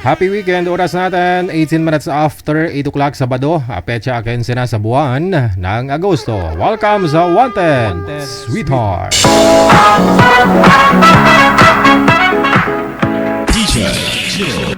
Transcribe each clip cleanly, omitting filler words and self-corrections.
Happy weekend! Oras natin, 18 minutes after 8 o'clock Sabado, petsa 15 na sa buwan ng Agosto. Welcome sa Wanted, Sweetheart! DJ Chill.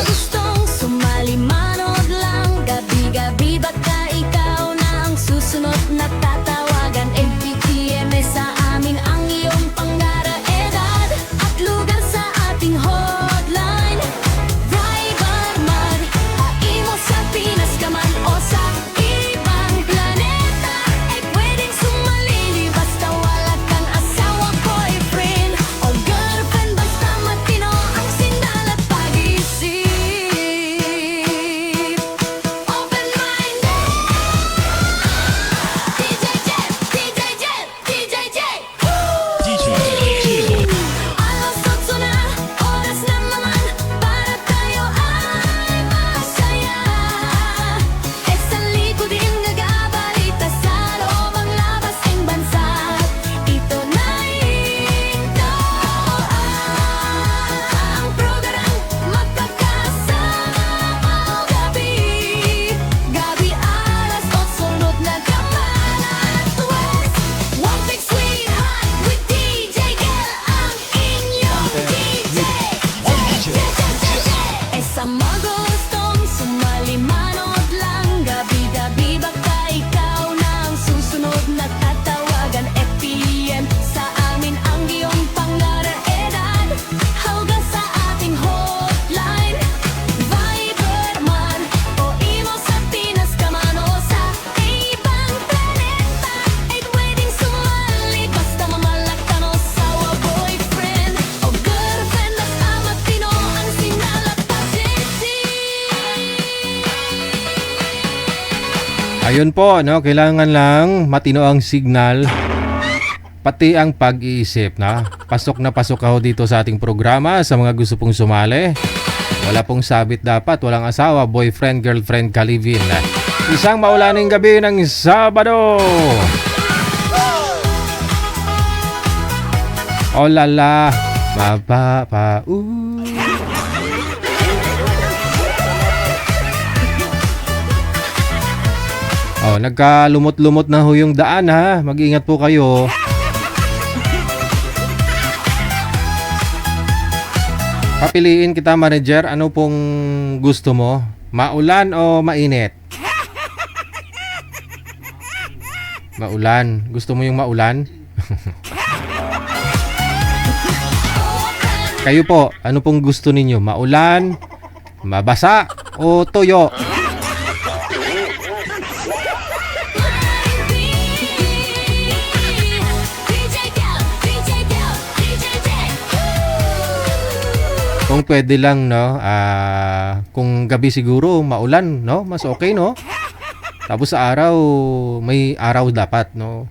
Gustong sumali manood lang. Gabi-gabi baka ikaw na ang susunod na tatawagan. MPTM sa amin ang iyong pangaraedad at lugar sa ating hotline. Driver man, haimo sa Pinas ka man o sa ibang planeta, ay pwedeng sumali basta wala kang asawa, boyfriend o girlfriend. Basta matino ang sindal at pag-isip. Open-minded DJ Jet, DJ Jet, DJ Jet. DJ Chill. Alas 8 na, oras na naman para tayo ay masaya. Sa likod din nag-aabalita sa loob ang labas ng bansa. Ito na ito ang program magkakasama mo gabi. Gabi alas 8 sunod na Kamalan at West. One big sweetheart with DJ Gel ang inyong DJ. Sa mga gustong sumali manood lang. Gabi-gabi baka ikaw na ang susunod na tatawagan. FPM sa amin ang iyong pangaraedad. Hawga sa ating hotline. Viber man o imo sa Pinas ka man o sa ibang planeta, ay pwedeng sumali basta mamalaktan o sawa, boyfriend o girlfriend. Basta matino ang sinal at pag-isip. Ayun po, no? Kailangan lang matino ang signal, pati ang pag-iisip. Na? Pasok na pasok ako dito sa ating programa sa mga gusto pong sumali. Wala pong sabit dapat, walang asawa, boyfriend, girlfriend, kalivin. Isang maulaning gabi ng Sabado. Oh lala, mapapa, Oh, nagkalumot-lumot na ho yung daan ha. Mag-ingat po kayo. Papiliin kita, manager. Ano pong gusto mo? Maulan o mainit? Maulan. Gusto mo yung maulan? Kayo po, ano pong gusto ninyo? Maulan, mabasa o tuyo? Kung pwede lang, no, kung gabi siguro maulan, no, mas okay, no. Tapos sa araw, may araw dapat, no.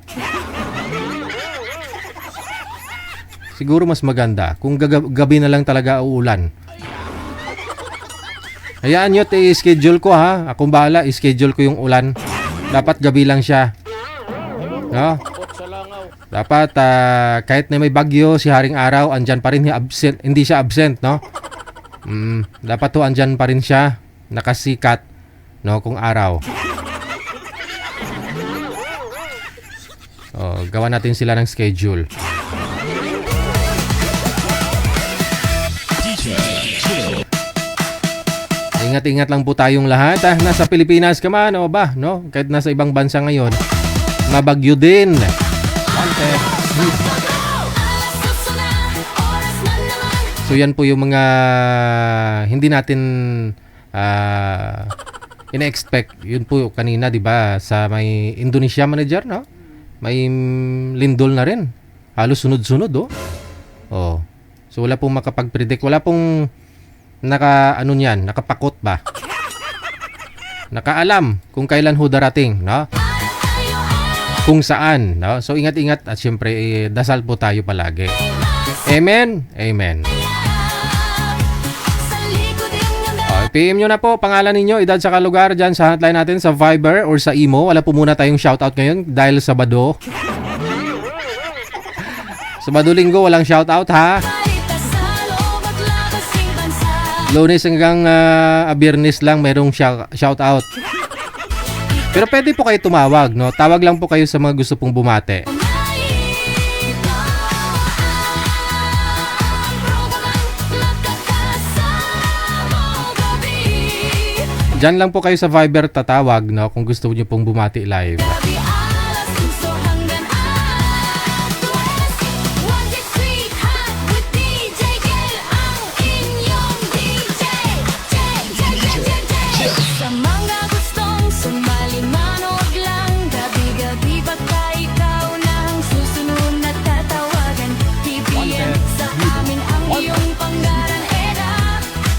Siguro mas maganda kung gabi na lang talaga uulan. Hayaan nyo, i-schedule ko ha. Akong bahala, i-schedule ko yung ulan. Dapat gabi lang siya. No? Dapat kahit na may bagyo, si Haring Araw, andyan pa rin, hindi siya absent, no? Dapat to andyan pa rin siya, nakasikat, no, kung araw. Gawa natin sila ng schedule. DJ Chill. Ingat-ingat lang po tayong lahat. Nasa Pilipinas ka man, o ba, no? Kahit nasa ibang bansa ngayon, mabagyo din. So yan po yung mga hindi natin ina-expect. Yun po kanina, 'di ba, sa may Indonesia, manager, no? May lindol na rin. Halos sunod-sunod, oh. Oh. So, wala pong makapag-predict. Wala pong nakapakot ba? Nakaalam kung kailan ho darating, no? Kung saan, no? So, ingat-ingat at syempre, dasal po tayo palagi. Amen? Amen. Sa likod yung PM nyo na po, pangalan ninyo, edad sa lugar dyan sa hotline natin sa Viber or sa Imo. Wala po muna tayong shoutout ngayon dahil Sabado. Sabado linggo, walang shoutout ha. sa loob at labas ng bansa. Lunes hanggang Biyernes lang mayroong shoutout. Pero pwede po kayo tumawag, no? Tawag lang po kayo sa mga gusto pong bumate. Diyan lang po kayo sa Viber tatawag, no? Kung gusto niyo pong bumati live. Sa mga gustong sumali manood lang, gabi-gabi baka ikaw na ang susunod na tatawagan. TPM sa amin ang iyong panggaran.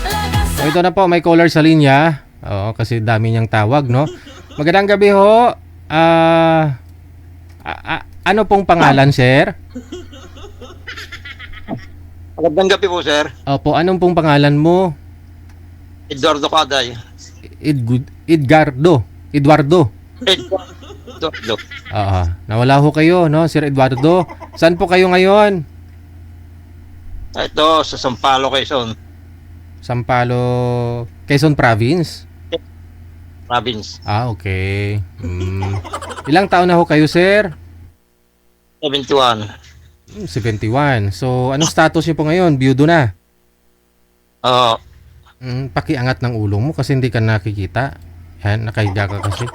Lagas So, ito na po, may caller sa linya. Oo, kasi dami niyang tawag, no? Magandang gabi ho. Ano pong pangalan, sir? Magandang gabi po, sir. Opo, anong pong pangalan mo? Eduardo Caday. Eduardo. Eduardo. Oo, nawala ho kayo, no, Sir Eduardo. Saan po kayo ngayon? Ito, sa Sampalo, Quezon Sampalo, Quezon Province? Province. Okay. Ilang taon na ho kayo, sir? 71. 71. So, anong status niyo po ngayon? Biyudo na? Oo. Pakiangat ng ulo mo kasi hindi ka nakikita. Yan, nakahiga ka kasi.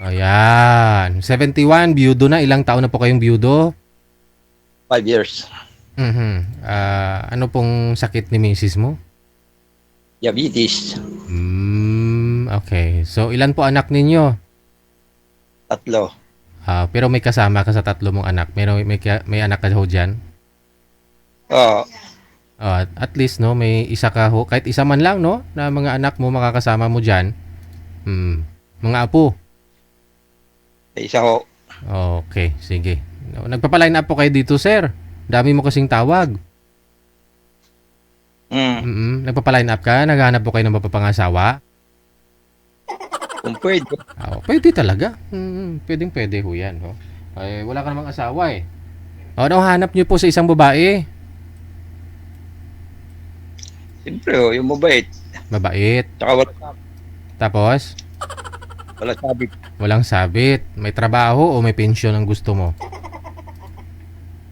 Ayan. 71, biyudo na. Ilang taon na po kayong biyudo? 5 years. Ano pong sakit ni misis mo? Diabetes. Okay. So, ilan po anak ninyo? 3. Pero may kasama ka sa 3 mong anak. May anak ka ho dyan? Oo. At least, no, may isa ka ho. Kahit isa man lang, no, na mga anak mo makakasama mo dyan. Mga apo. Isa ko. Okay, sige. Nagpapaline up po kayo dito, sir. Dami mo kasing tawag. Nagpapaline up ka? Naghahanap po kayo ng mapapangasawa? Kung pwede. Pwede talaga. Pwede ho yan. Ho. Ay, wala ka namang asawa eh. Ano hanap niyo po sa isang babae? Siyempre, yung mabait. Mabait. Tsaka Tapos? wala sabit. Walang sabit. May trabaho o may pensyon ang gusto mo?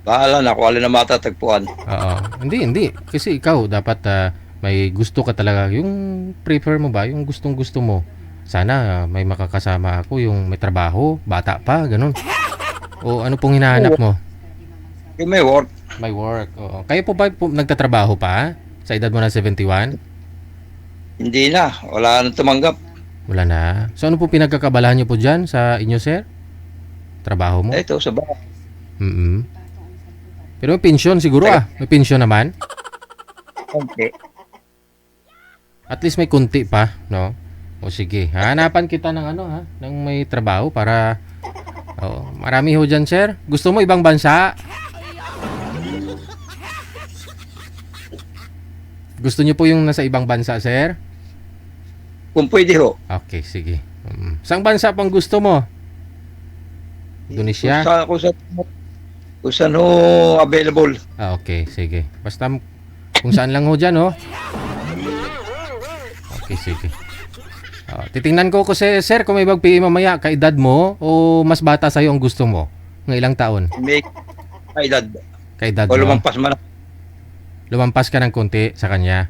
Bahala na kung alin na matatagpuan. Oo. Hindi. Kasi ikaw dapat may gusto ka talaga. Yung prefer mo ba? Yung gustong-gusto mo. Sana may makakasama ako. Yung may trabaho. Bata pa. Ganun. O ano pong hinahanap mo? Yung may work. May work. Oo. Kayo po ba nagtatrabaho pa? Sa edad mo na 71? Hindi na. Wala na tumanggap. Wala na. So ano po pinagkakabalahan niyo po dyan sa inyo, sir? Trabaho mo? Ito, sa bahay. Pero may pensyon siguro May pensyon naman. Okay. At least may kunti pa, no? O sige, hanapan kita ng ng may trabaho para marami ho dyan, sir. Gusto mo ibang bansa? Gusto niyo po yung nasa ibang bansa, sir? Kung pwede ho. Okay, sige. Saang bansa pang gusto mo? Indonesia? Kung saan ho available. Okay, sige. Basta kung saan lang ho dyan, ho. Okay, sige. Titingnan ko sir, kung may mag-PM mamaya, kaedad mo o mas bata sa'yo ang gusto mo? Ng ilang taon? May kaedad. Kaedad O mo? lumampas man. Lumampas ka ng konti sa kanya?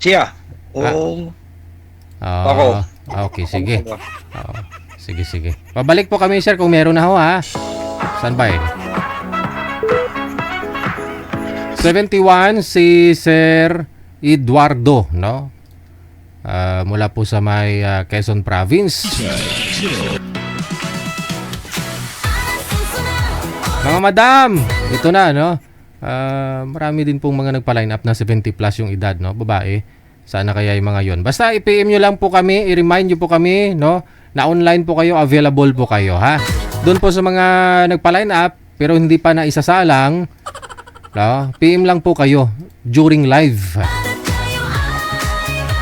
Siya. Oo. Ako. Okay, sige. Sige. Pabalik po kami, sir, kung meron na ho, ha? Standby. 71 si Sir Eduardo, no? Mula po sa may Quezon Province. Mga madam, ito na, no? Marami din pong mga nagpa-line up na 70 plus yung edad, no? Babae. Sana kaya yung mga yon. Basta i-PM nyo lang po kami, i-remind nyo po kami, no? Na online po kayo, available po kayo, ha? Doon po sa mga nagpa-line up, pero hindi pa na isasalang, no? PM lang po kayo during live.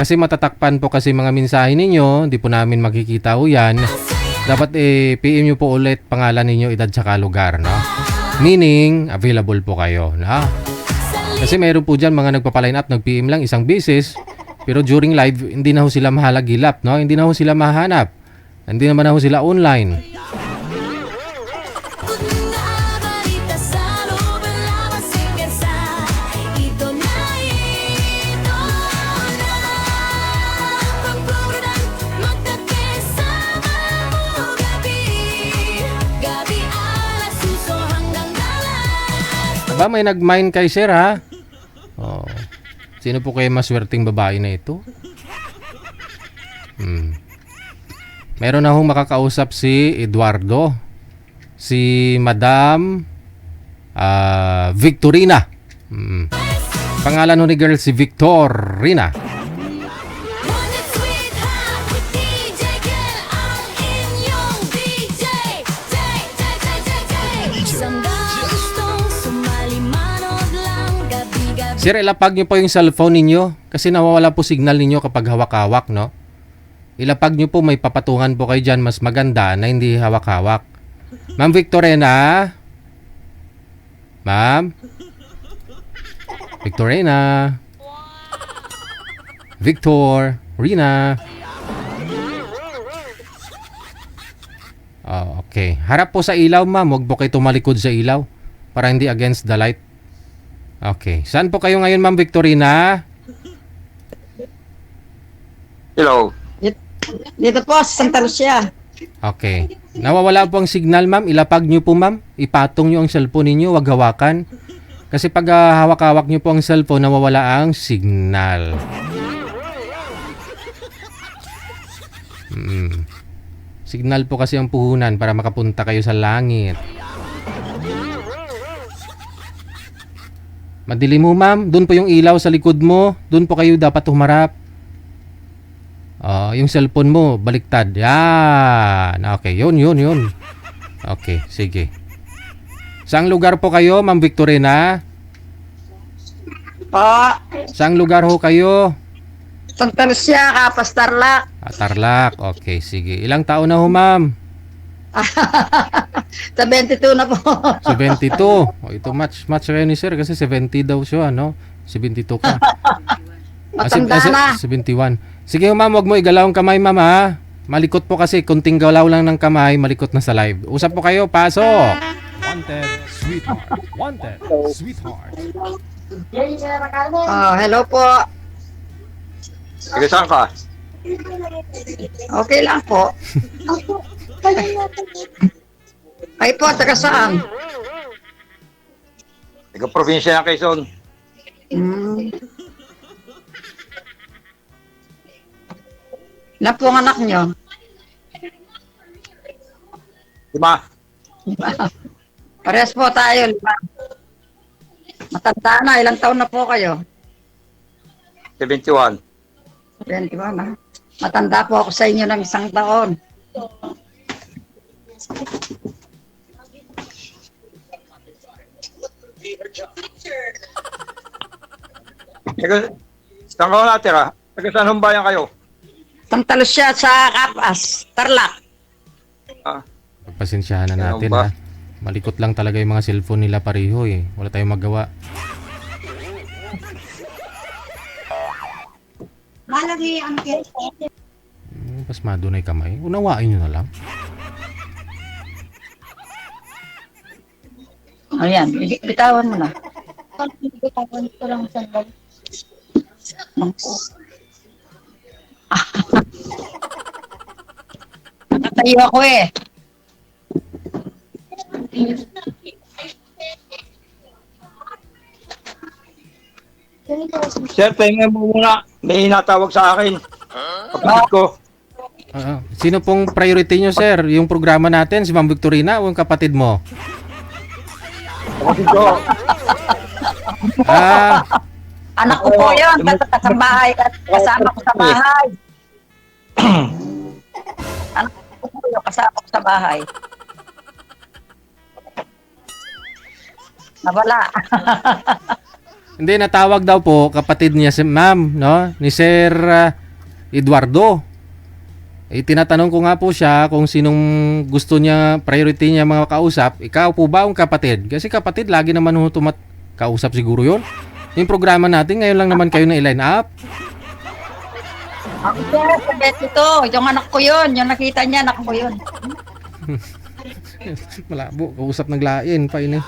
Kasi matatakpan po kasi mga mensahe ninyo, hindi po namin makikita ho yan. Dapat PM nyo po ulit pangalan ninyo, edad tsaka lugar, no? Meaning, available po kayo, no? Kasi meron po dyan mga nagpapaline up, nag-PM lang isang beses, pero during live, hindi na ho sila mahalagilap, no? Hindi na ho sila mahanap. Hindi naman na ho sila online. Aba, may nag-mine kay sir, ha? Oh. Sino po kayo maswerteng babae na ito? Meron na hong makakausap si Eduardo. Si Madam Victorina. Pangalan ni girl si Victorina. Sir, ilapag nyo po yung cellphone ninyo kasi nawawala po signal ninyo kapag hawak-hawak, no? Ilapag nyo po, may papatungan po kayo dyan, mas maganda na hindi hawak-hawak. Ma'am Victorina? Ma'am? Victorina? Victor? Rina? Oh, okay. Harap po sa ilaw, ma'am. Huwag po kayo tumalikod sa ilaw para hindi against the light. Okay. Saan po kayo ngayon, Ma'am Victorina? Hello. Dito po, sa Santa Lucia. Okay. Nawawala po ang signal, ma'am. Ilapag nyo po, ma'am. Ipatong nyo ang cellphone ninyo. Huwag hawakan. Kasi pag hawak-hawak nyo po ang cellphone, nawawala ang signal. Signal po kasi ang puhunan para makapunta kayo sa langit. Madilim mo, ma'am. Doon po yung ilaw sa likod mo. Doon po kayo dapat humarap. Yung cellphone mo, baliktad. Yan. Okay, yun. Okay, sige. Saang lugar po kayo, Ma'am Victorina? Po, Saang lugar ho kayo? Santa Lucia, Kapas, Tarlac. Tarlac. Okay, sige. Ilang taon na ho, ma'am? Sa 22 na po. 72. Ito match kayo ni sir kasi 70 daw siya, no? 72 ka. Matanda na. 71. Sige, ma'am, wag mo igalaw ang kamay, ma'am, ha? Malikot po kasi, kunting galaw lang ng kamay, malikot na sa live. Usap po kayo, pasok! Wanted, sweetheart. Wanted, sweetheart. Hello po. Sige, saan ka? Okay lang po. Ay po, taga saan? Taga-probinsya ng Quezon. Ilan po ang anak nyo? 5. Parehas po tayo, 5. Matanda na, ilang taon na po kayo? 71. 21 na. Matanda po ako sa inyo ng 1 taon. Saan ka natira? Taga saan bayan kayo? Santa Lucia sa Kapas, Tarlac. Pagpasensyahan na natin, Ano ba? ha? Malikot lang talaga yung mga cellphone nila pareho, eh. Wala tayong magawa. Malagi ang Pasmado na yung kamay. Unawain nyo na lang. Ayan, bitawan mo na. Bitawan ko lang sandali. Nakatayo ako eh. Sir, tingnan mo muna. May natawag sa akin. Kapatid ko. Sino pong priority nyo, sir? Yung programa natin, si Ma'am Victorina o yung kapatid mo? Kapatid ko. Ah, Anak ko po yun, sa bahay, kasama ko sa bahay. Anak ko po yun, kasama ko sa bahay. Nawala. hindi, natawag daw po kapatid niya si ma'am, no? Ni Sir Eduardo. Tinatanong ko nga po siya kung sinong gusto niya, priority niya mga kausap. Ikaw po ba ang kapatid? Kasi kapatid, lagi naman ho kausap siguro yun. Yung programa natin, ngayon lang naman kayo na i-line up. Ako sir, sa Betito, yung anak ko yun, yung nakita niya, anak ko yun. Malabo, kausap naglain pa ini.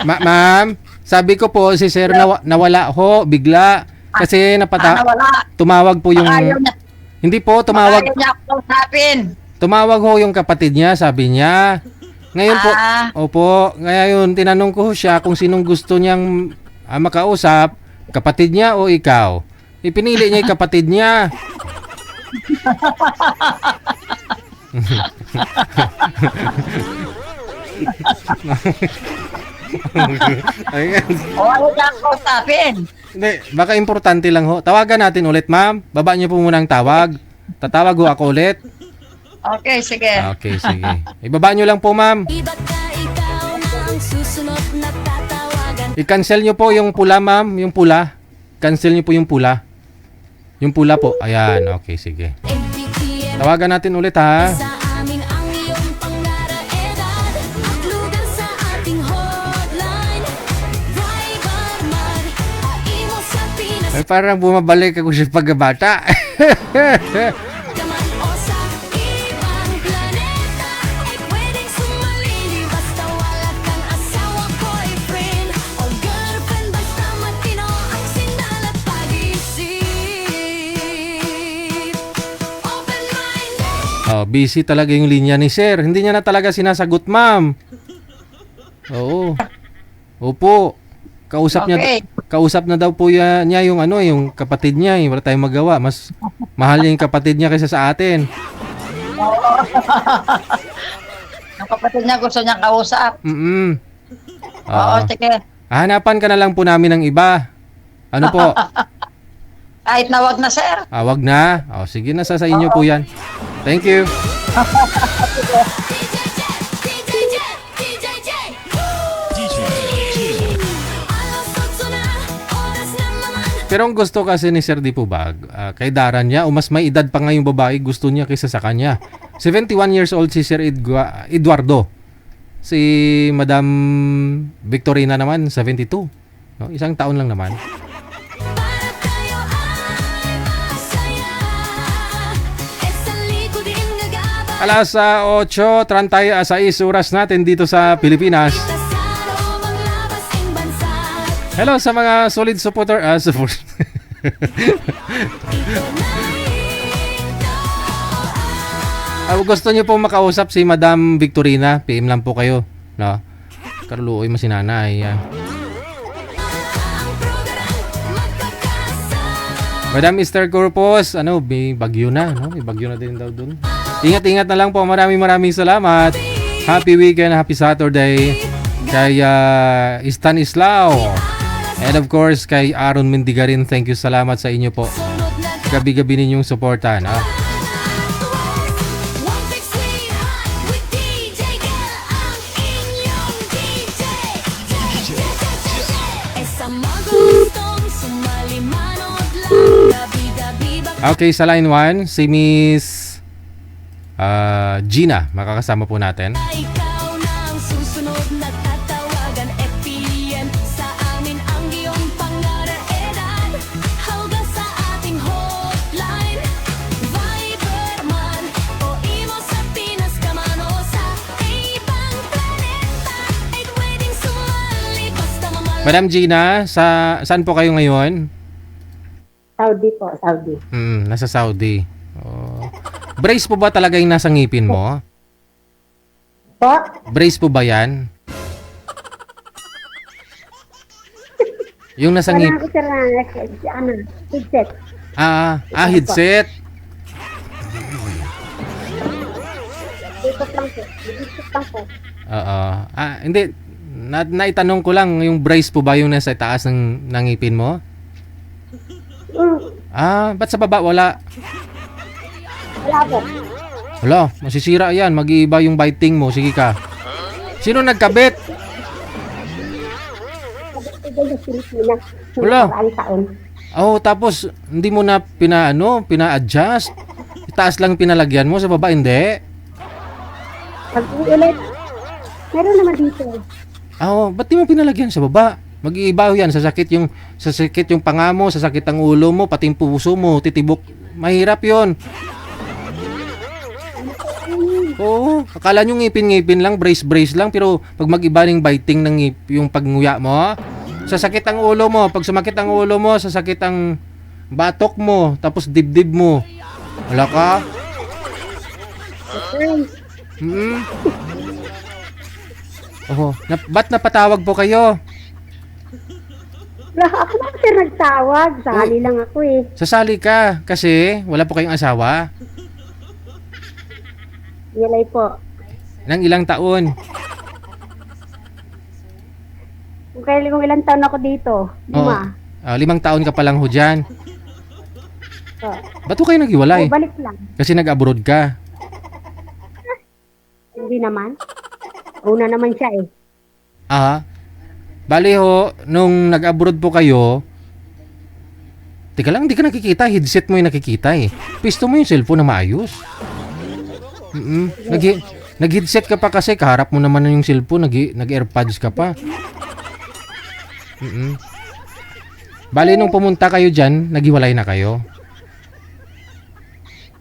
Ma'am, sabi ko po si Sir nawala ho bigla kasi Nawala. tumawag po yung Ayaw niya, hindi po tumawag ayaw niya ako kausapin. tumawag ho yung kapatid niya, sabi niya. Ngayon po, opo, ngayon tinanong ko ho siya kung sinong gusto niyang makausap, kapatid niya o ikaw. Ipinili niya yung kapatid niya. Ayan. O ayaw niya ako kausapin. Hindi, baka importante lang ho. Tawagan natin ulit, ma'am. Baba niyo po muna ang tawag. Tatawag ho ako ulit. Okay, sige. Okay, sige. Ibaba niyo lang po, ma'am. Iba't ka ikaw na ang susunod na tatawagan. I-cancel niyo po yung pula, ma'am. Yung pula. Cancel niyo po yung pula. Yung pula po. Ayan, okay, sige. FPM Tawagan natin ulit, ha. sa amin ang iyong pangaraedad at lugar sa ating hotline. Viber aimo sa Pinas Ay, parang bumabalik ako sa pagkabata. ka man o sa ibang planeta. Ay pwedeng sumalili basta wala kang asawa, boyfriend o girlfriend. Basta matino ang sindal at pag-isip. Open-minded. Oh, busy talaga yung linya ni Sir. Hindi niya na talaga sinasagot, ma'am. Oo. Opo. Kausap Okay. kausap na daw po niya yung yung kapatid niya, wala tayong magawa. Mas mahal yung kapatid niya kaysa sa atin. Ang kapatid niya gusto niyang kausap. Mm. Oo, sige. Hanapan ka na lang po namin ng iba. Ano po? Kahit na wag na, sir. Wag na. Oh, sige na sa inyo po 'yan. Thank you. Pero ang gusto kasi ni Sir Dipubag, kay Daran niya, o mas may edad pa nga yung babae, gusto niya kaysa sa kanya. 71 years old si Sir Eduardo. Si Madam Victorina naman, 72. No? Isang taon lang naman. Alas 8:36 oras natin dito sa Pilipinas. Hello sa mga solid supporter. Gusto niyo po makausap si Madam Victorina, PM lang po kayo, no? Karluoy mo si nanay. Madam Esther Corpus, may bagyo na, no? May bagyo na din daw dun. Ingat-ingat na lang po. Maraming salamat. Happy weekend, happy Saturday kay Stanislao. And of course, kay Aaron Mendigarin, thank you, salamat sa inyo po. Gabi-gabi ninyong suportahan. Okay, sa line 1, si Miss Gina, makakasama po natin. Ikaw na ang susunod na tatawagan. FPM sa amin ang iyong pangaraedad. Hawga sa ating hotline. Viber man o imo sa Pinas ka man o sa ibang planeta. Ay pwedeng sumali basta Madam Gina, saan po kayo ngayon? Saudi po, Saudi. Nasa Saudi. Oh. Brace po ba talaga yung nasa ngipin mo? Po? Brace po ba yan? Yung nasa ngipin. Parang headset. Headset. Ikot lang po. Ikot lang po. Oo. Hindi. Naitanong ko lang, yung brace po ba yung nasa taas ng ngipin mo? Ba't sa baba wala? Wala po. Wala, masisira yan. Mag-iiba yung biting mo. Sige ka. Sino nagkabit? Ito yung Pilipinas. Wala. Ang taon. Tapos hindi mo na pina-adjust. Itaas lang pinalagyan mo, sa baba hindi. Pag ulit, meron naman dito. Ba't di mo pinalagyan sa baba? Mag-iibaw yan, sasakit yung panga mo, sasakit ang ulo mo, pati yung puso mo, titibok. Mahirap yon. Oo, akala nyo ngipin-ngipin lang, brace lang, pero pag mag-iba ng biting ng yung pagnguya mo, sasakit ang ulo mo. Pag sumakit ang ulo mo, sasakit ang batok mo, tapos dibdib mo. Wala ka? Ba't napatawag po kayo? Wala, ako lang sir nagtawag. Sali lang ako eh. Sasali ka kasi wala po kayong asawa. Yalay po. Nang ilang taon? Kung ilang taon ako dito. 5. 5 taon ka pa lang ho dyan. So, Ba't ho kayo naghiwalay? balik lang. Kasi nag-abroad ka. Hindi naman. Una naman siya eh. Bali ho, nung nag-abroad po kayo, teka lang, hindi ka nakikita. Headset mo yung nakikita eh. Pisto mo yung cellphone na maayos. Nag-headset ka pa kasi, kaharap mo naman yung cellphone, nag-airpods ka pa. Bali, nung pumunta kayo dyan, naghiwalay na kayo.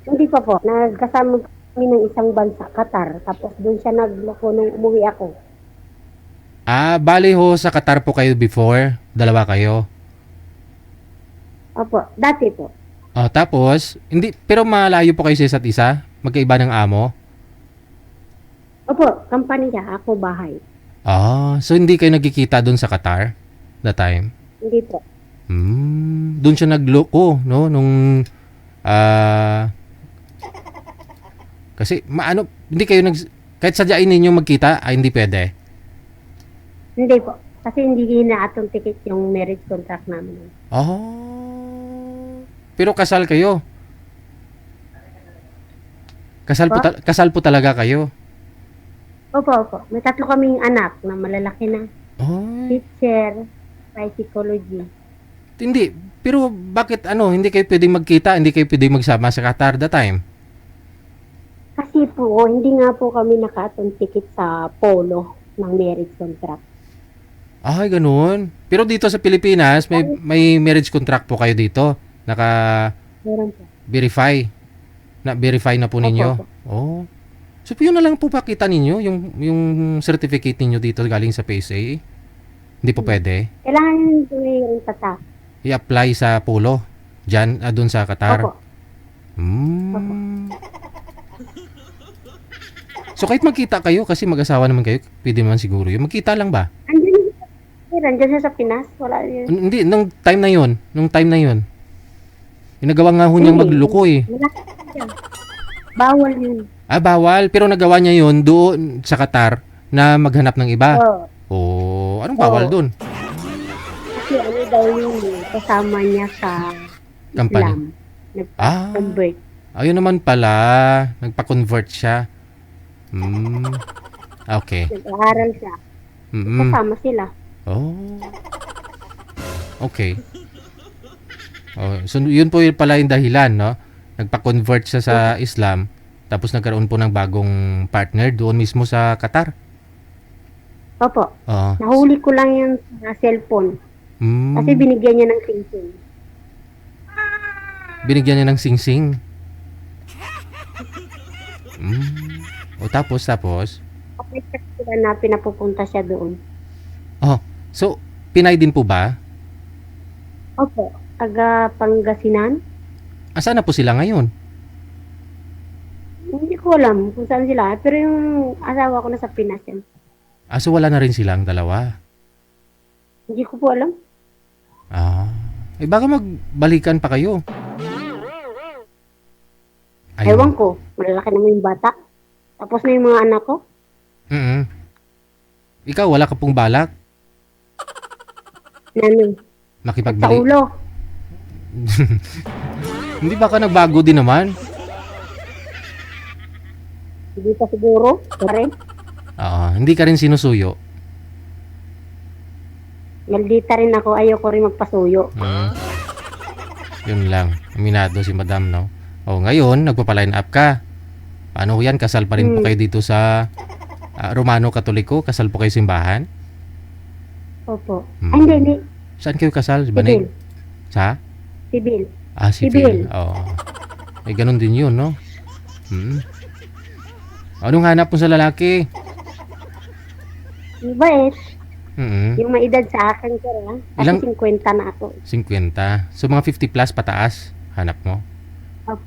Hindi pa po. Nagkasama kami ng isang bansa, Qatar. Tapos doon siya nagloko nung umuwi ako. Bali ho, sa Qatar po kayo before? Dalawa kayo? Opo, dati po. Tapos, hindi, pero malayo po kayo sa isa't isa? Magkaiba ng amo? Opo, company niya. Ako bahay. So hindi kayo nagkikita doon sa Qatar? That time? Hindi po. Doon siya nagloko, no? Nung, kasi, hindi kayo kahit sadyain ninyo magkita, hindi pwede. Hindi po. Kasi hindi ginaatong ticket yung marriage contract namin. Pero kasal kayo? Kasal po talaga kayo? Opo. May 3 kaming anak na malalaki na. Teacher, psychology. Hindi. Pero bakit hindi kayo pwedeng magkita? Hindi kayo pwedeng magsama sa Qatar that time? Kasi po, hindi nga po kami nakaatong ticket sa polo ng marriage contract. Ganun. Pero dito sa Pilipinas, may marriage contract po kayo dito. Meron po. Na-verify na po ninyo. So, yun na lang po pakita ninyo, yung certificate ninyo dito galing sa PSA. Hindi po pwede. Kailangan yung tatak. I-apply sa polo. Diyan, doon sa Qatar. Opo. So, kahit magkita kayo, kasi mag-asawa naman kayo, pwede naman siguro yun. Magkita lang ba? Nandiyan siya sa Pinas. Wala yun. Hindi, nung time na yun. Ginagawa nga ho niyang magluluko eh. Bawal yun. Bawal. Pero nagawa niya yun doon sa Qatar na maghanap ng iba. Anong bawal doon? Kasi daw yun kasama niya sa Company. Islam. Nag-convert. Ayun naman pala. Nagpa-convert siya. Okay. Nag-aaral siya. Kasama sila. Okay. So yun po pala yung dahilan, no? Nagpa-convert siya sa Islam, tapos nagkaroon po ng bagong partner doon mismo sa Qatar. Opo. Nahuli ko lang yung cellphone. Kasi binigyan niya ng sing-sing. Binigyan niya ng sing-sing? Tapos? Okay, sila na pinapupunta siya doon. So, Pinay din po ba? Opo. Taga Pangasinan. Saan na po sila ngayon? Hindi ko alam kung saan sila. Pero yung asawa ko nasa Pinas yan. So wala na rin silang dalawa? Hindi ko po alam. Baka magbalikan pa kayo. Ewan ko. Malalaki naman yung bata. Tapos na yung mga anak ko. Ikaw, wala ka pong balak Ano, sa makipagbali? ulo. Hindi ba ka nagbago din naman? Hindi pa siguro. Pare. Hindi ka rin sinusuyo. Maldita rin ako. Ayoko rin magpasuyo. Yun lang. Aminado si madam, no? Ngayon, nagpapaline up ka. Paano yan? Kasal pa rin po kayo dito sa Romano Katoliko? Kasal po kayo simbahan? Opo. Ay, hindi. Saan kayo kasal? Sibil. Banig? Sa? Sibil. Civil. Ganun din yun, no? Anong hanap mo sa lalaki? Mabait. Mm-mm. Yung may edad sa akin, sir, ha? Kasi Ilang- 50 na ako. 50. So, mga 50 plus pataas, hanap mo? Opo.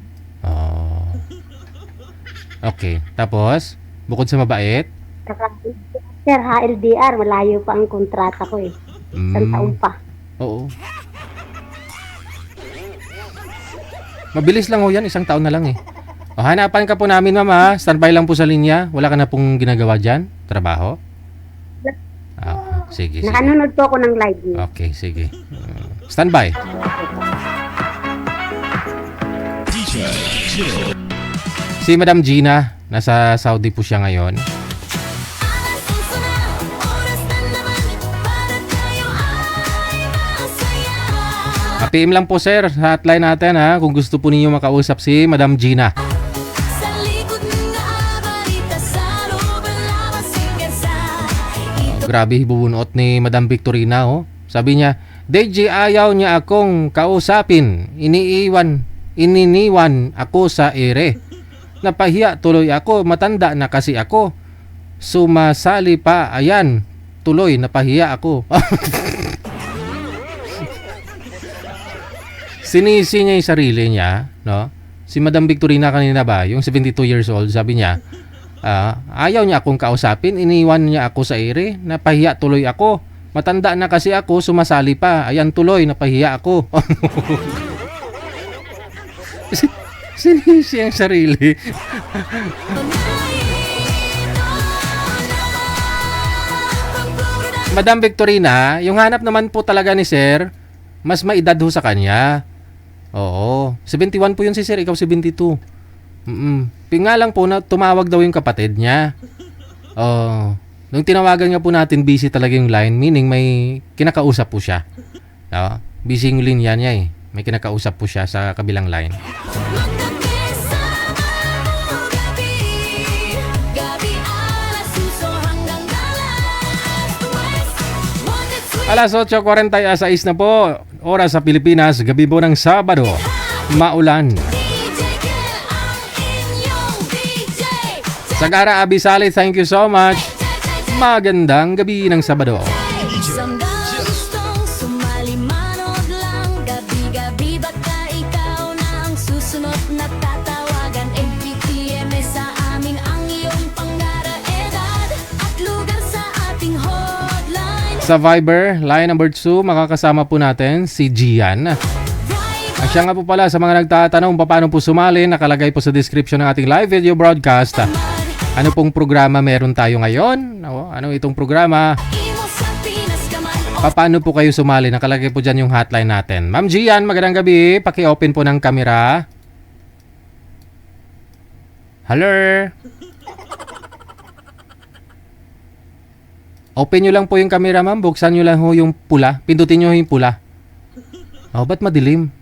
Okay. Tapos, bukod sa mabait, Saka, sir, HLDR, malayo pa ang kontrata ko eh. Isang taon pa. Oo. Mabilis lang ho yan, 1 taon na lang eh. Hanapan ka po namin, ma'am, ha? Standby lang po sa linya. Wala ka na pong ginagawa dyan? Trabaho? Sige, sige. Nakanonood po ako ng live niyo. Okay, sige. Standby. Si Madam Gina, nasa Saudi po siya ngayon. Alas 11 na, oras na naman para tayo ay masaya. PM lang po sir sa hotline natin ha kung gusto po ninyo makausap si Madam Gina. Sa likod ng balita sa loob lamang singersa. Grabe bubunot ni Madam Victorina oh. Sabi niya, DJ ayaw niya akong kausapin. Ininiwan ako sa ere. Napahiya tuloy ako, matanda na kasi ako. Sumasali pa, ayan. Tuloy, napahiya ako. Sinisi niya yung sarili niya, no? Si Madam Victorina kanina ba, yung 72 years old, sabi niya, ayaw niya akong kausapin, iniwan niya ako sa ere, napahiya tuloy ako. Matanda na kasi ako, sumasali pa, ayan tuloy, napahiya ako. Sinisi ang sarili. Madam Victorina, yung hanap naman po talaga ni Sir, mas maedad ho sa kanya. Oo. 71 po yun si Sir, ikaw 72. Pinga lang po na tumawag daw yung kapatid niya. Nung tinawagan nga po natin, busy talaga yung line, meaning may kinakausap po siya. No? Busy yung linya niya eh. May kinakausap po siya sa kabilang line. Alas 8:46 na po, oras sa Pilipinas, gabi po ng Sabado, maulan. Sagara Abisali, thank you so much. Magandang gabi ng Sabado. Gustong sumali manood lang. Gabi-gabi baka ikaw na ang susunod na tatawagan. MPTM sa amin ang iyong pangara-edad at lugar sa ating hotline. Sa Viber, line number 2, makakasama po natin si Gian. At siya nga po pala sa mga nagtatanong paano po sumali, nakalagay po sa description ng ating live video broadcast. Ano pong programa meron tayo ngayon? Ano itong programa? Imo sa Pinas ka man. Paano po kayo sumali? Nakalagay po dyan yung hotline natin. Ma'am Gian, magandang gabi. Paki-open po ng camera. Hello? Open nyo lang po yung camera, ma'am. Buksan nyo lang ho yung pula. Pindutin nyo yung pula. Ba't madilim?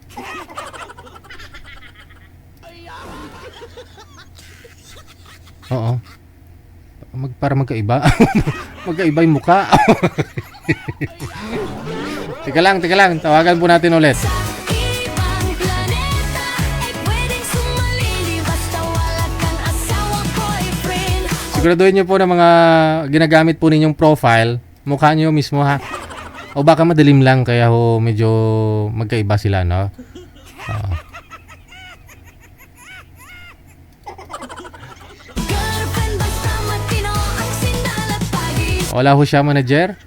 Oo. Para magkaiba. Magkaiba yung mukha. Teka lang. Tawagan po natin ulit. Ibang planeta ay pwedeng sumali basta wala kang asawang boyfriend. Siguraduhin nyo po na mga ginagamit po ninyong profile. Mukha nyo mismo ha. O baka madilim lang kaya ho medyo magkaiba sila, no? Oo. Girlfriend basta matino ang sindalat pagi. Wala ho siya, manager.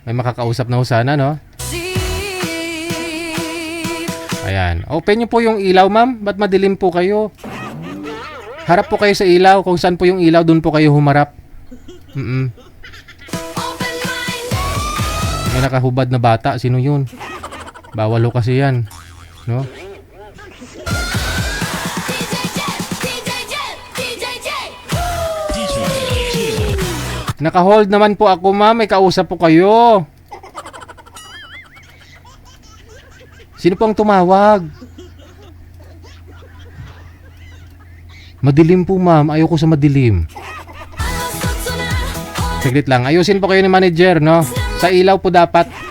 May makakausap na ho sana, no? Ayan. Open nyo po yung ilaw, ma'am. Ba't madilim po kayo? Harap po kayo sa ilaw. Kung saan po yung ilaw, dun po kayo humarap. May nakahubad na bata. Sino yun? Bawal ho kasi yan. No? DJ Jet, DJ Jet, DJ Jet. Naka-hold naman po ako, ma'am. May kausap po kayo. Sino pong tumawag? Madilim po, ma'am. Ayoko sa madilim. Saglit lang. Ayusin po kayo ni manager, no? Sa ilaw po dapat. Para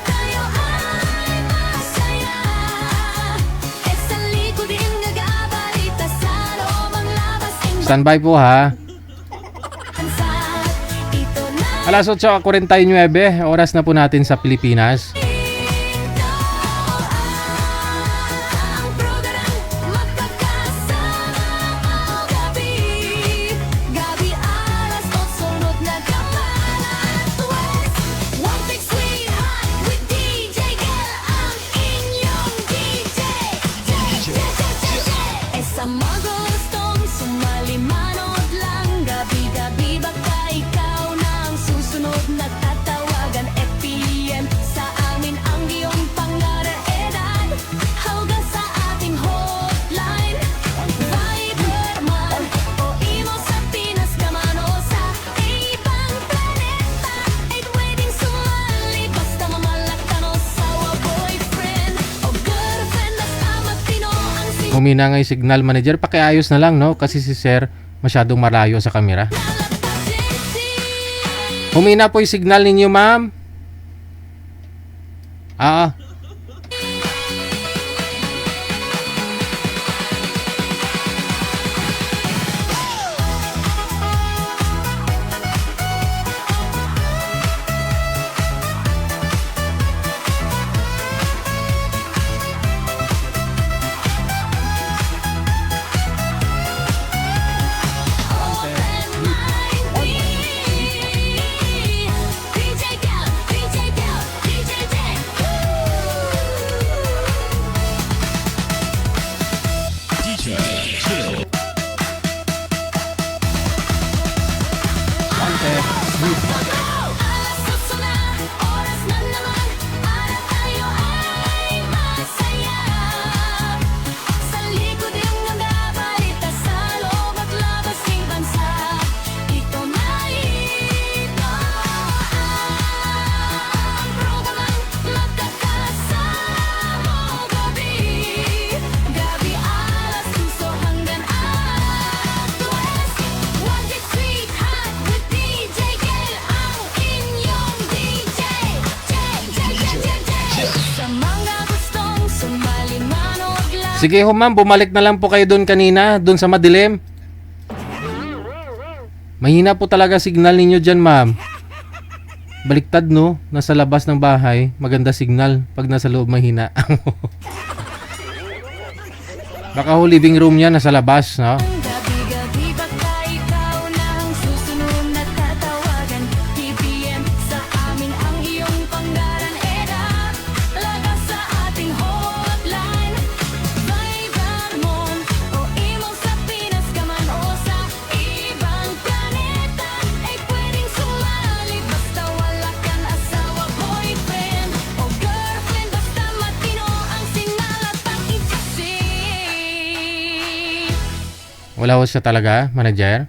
tayo ay masaya. Eh sa likod din nag-aabalita sa loob ang labas Standby po, ha? bansa. Ito na Alas 8:49. Oras na po natin sa Pilipinas. ang program magkakasama gabi. Gabi alas 8 sunod na kapanan. One big sweetheart with DJ Gel ang inyong DJ. Eh sa mga gustong sumali manood lang. Gabi-gabi baka ikaw na ang susunod na tatawagan. FPM sa amin ang iyong pangalan. Hawga sa ating hotline. Viber man o imo sa Pinas ka man o sa ibang planeta. Ay pwedeng sumali basta mamalaktan o sawa boyfriend o girlfriend. Basta matino ang Humina nga yung signal, manager. Pakiayos na lang, no? Kasi si sir masyadong malayo sa kamera. Humina po yung signal ninyo, ma'am. Ah, DJ Gel, DJ Gel, DJ Jet. Alas 8 na, oras na naman. Para tayo ay masaya. Sa likod yung nagabalita sa loob at labas ng bansa. Ito na ito ang programang magkakasama gabi. Gabi alas 2 hanggang alas 2. One big sweetheart with DJ Gel ang inyong DJ. Sa mga gustong sumali manood lang. sige ho, ma'am. Bumalik na lang po kayo doon kanina. Doon sa madilim. Mahina po talaga signal ninyo dyan, ma'am. Baliktad, no? Nasa labas ng bahay, maganda signal. Pag nasa loob, mahina. Baka ho living room niya nasa labas, no? Gabi-gabi baka ikaw na ang susunod na tatawagan. TPM sa amin ang iyong panggaran. Edad, laga sa ating hotline. Viber mo o imo sa Pinas ka man o sa ibang planeta. Ay pwedeng sumali basta wala kang asawa, boyfriend o girlfriend. Basta matino ang sinal at pag-isip. Wala ho siya talaga, manager.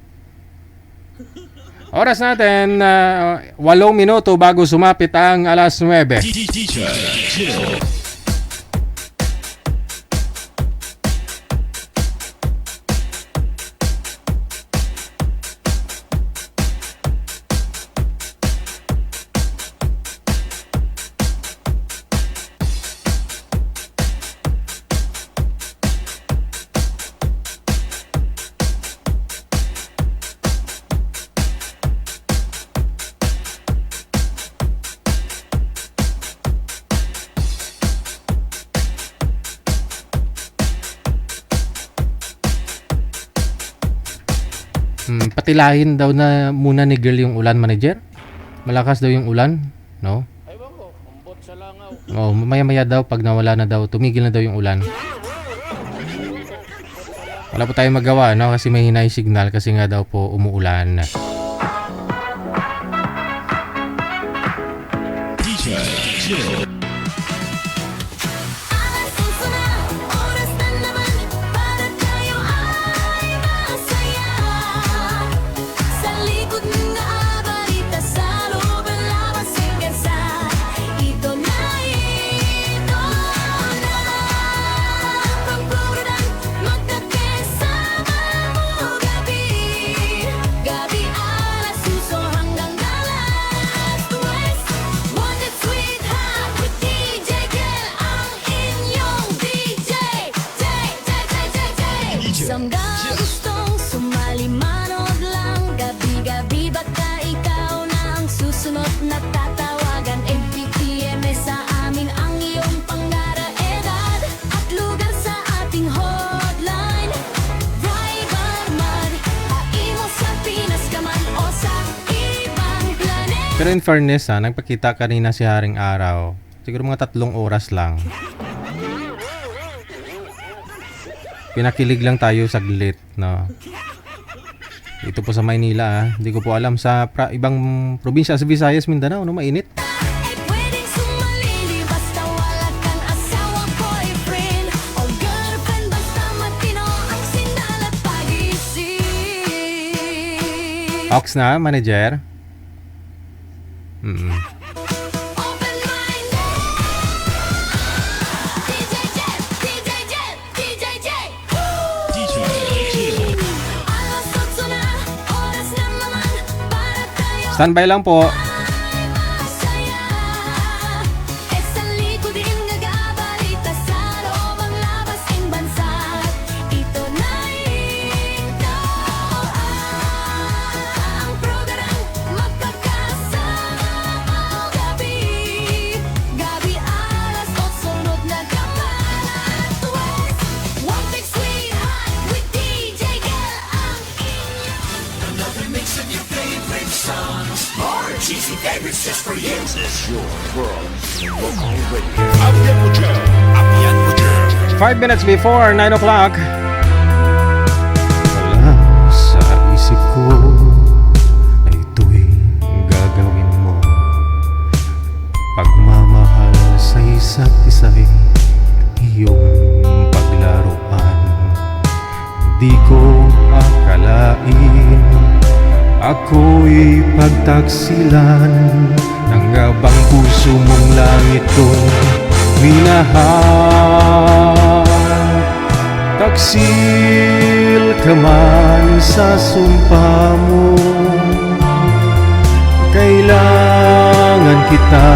Oras natin, 8 minuto bago sumapit ang alas 9. Patilahin daw na muna ni girl yung ulan, manager. Malakas daw yung ulan, no? Oh, maya-maya daw pag nawala na daw, tumigil na daw yung ulan. Wala po tayong magawa, no? Kasi may hinay signal kasi nga daw po umuulan. Alas 11 na, oras na naman para tayo ay masaya. Sa likod ng balita, sa loob ang labas hanggang sa ito na. Pagpurunan, magkakasama mo gabi. Gabi alas 11 hanggang alas 2. Wanted sweet hot with DJ Gel, ang inyong DJ. Samgang gustong sumali, manood lang. Gabi-gabi baka ikaw na ang susunod na tatawagan. MPTM sa amin ang iyong pangara, edad at lugar sa ating hotline. Driver man, haimo sa Pinas ka man o sa ibang planet. Pero in fairness nagpakita kanina si Haring Araw. Siguro mga 3 oras lang. Pinakilig lang tayo saglit, no? Dito po sa Maynila, hindi ko po alam sa ibang probinsya sa Visayas, Mindanao, no, mainit. Eh pwedeng sumali, basta wala kang asawang boyfriend o girlfriend, basta matino ang sindal at pag-isip. Ox na, manager. Open mind. DJ Jet, DJ Jet, DJ Jet. Alas 8 na, oras na naman para tayo Standby lang po. ay masaya. Eh sa likod din nagabalita, sa loob ang labas ng bansa. Ito na ito ang program, magkakasama mo gabi. Gabi alas 8, sunod na kamalat West. One big sweet hot with DJ Gel, ang inyong Five minutes before 9 o'clock. Wala sa isip ko na ito'y gagawin mo. Pagmamahal sa isa't isa'y iyong paglaruan. Di ko akalain ako'y pagtaksilan ng gabang puso mong langit kong minahal. Taksil ka man sa sumpa mo, kailangan kita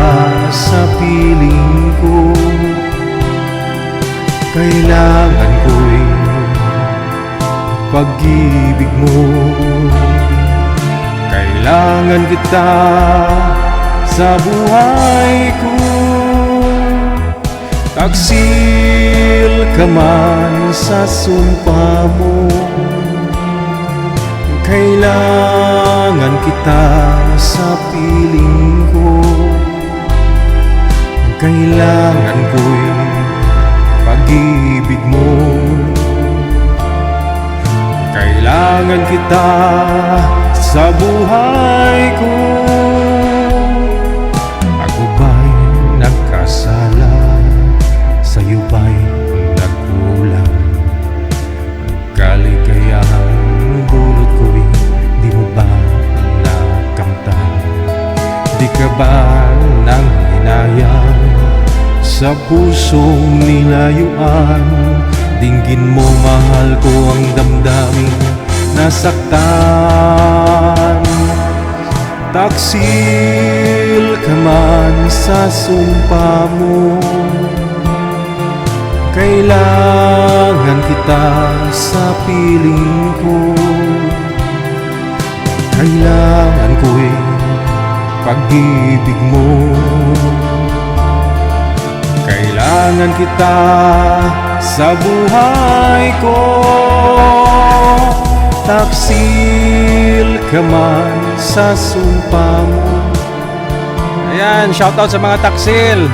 sa piling ko. Kailangan ko'y pag-ibig mo. Kailangan kita sa buhay ko. Taksil ka man sa sumpa mo, kailangan kita sa piling ko. Kailangan ko'y pag-ibig mo. Kailangan kita sa buhay ko. Ako ba'y nagkasala? Sa'yo ba'y nagkulang? Kaligayahang dulot ko'y di mo ba nakamtan? Di ka ba nang hinayang sa pusong nilayuan? Dinggin mo mahal ko ang damdaming nasaktan. Taksil ka man sa sumpa mo, kailangan kita sa piling ko. Kailangan ko'y pag-ibig mo. Kailangan kita sa buhay ko. Taksil ka man sa sumpa mo. Ayan, shoutout sa mga taksil.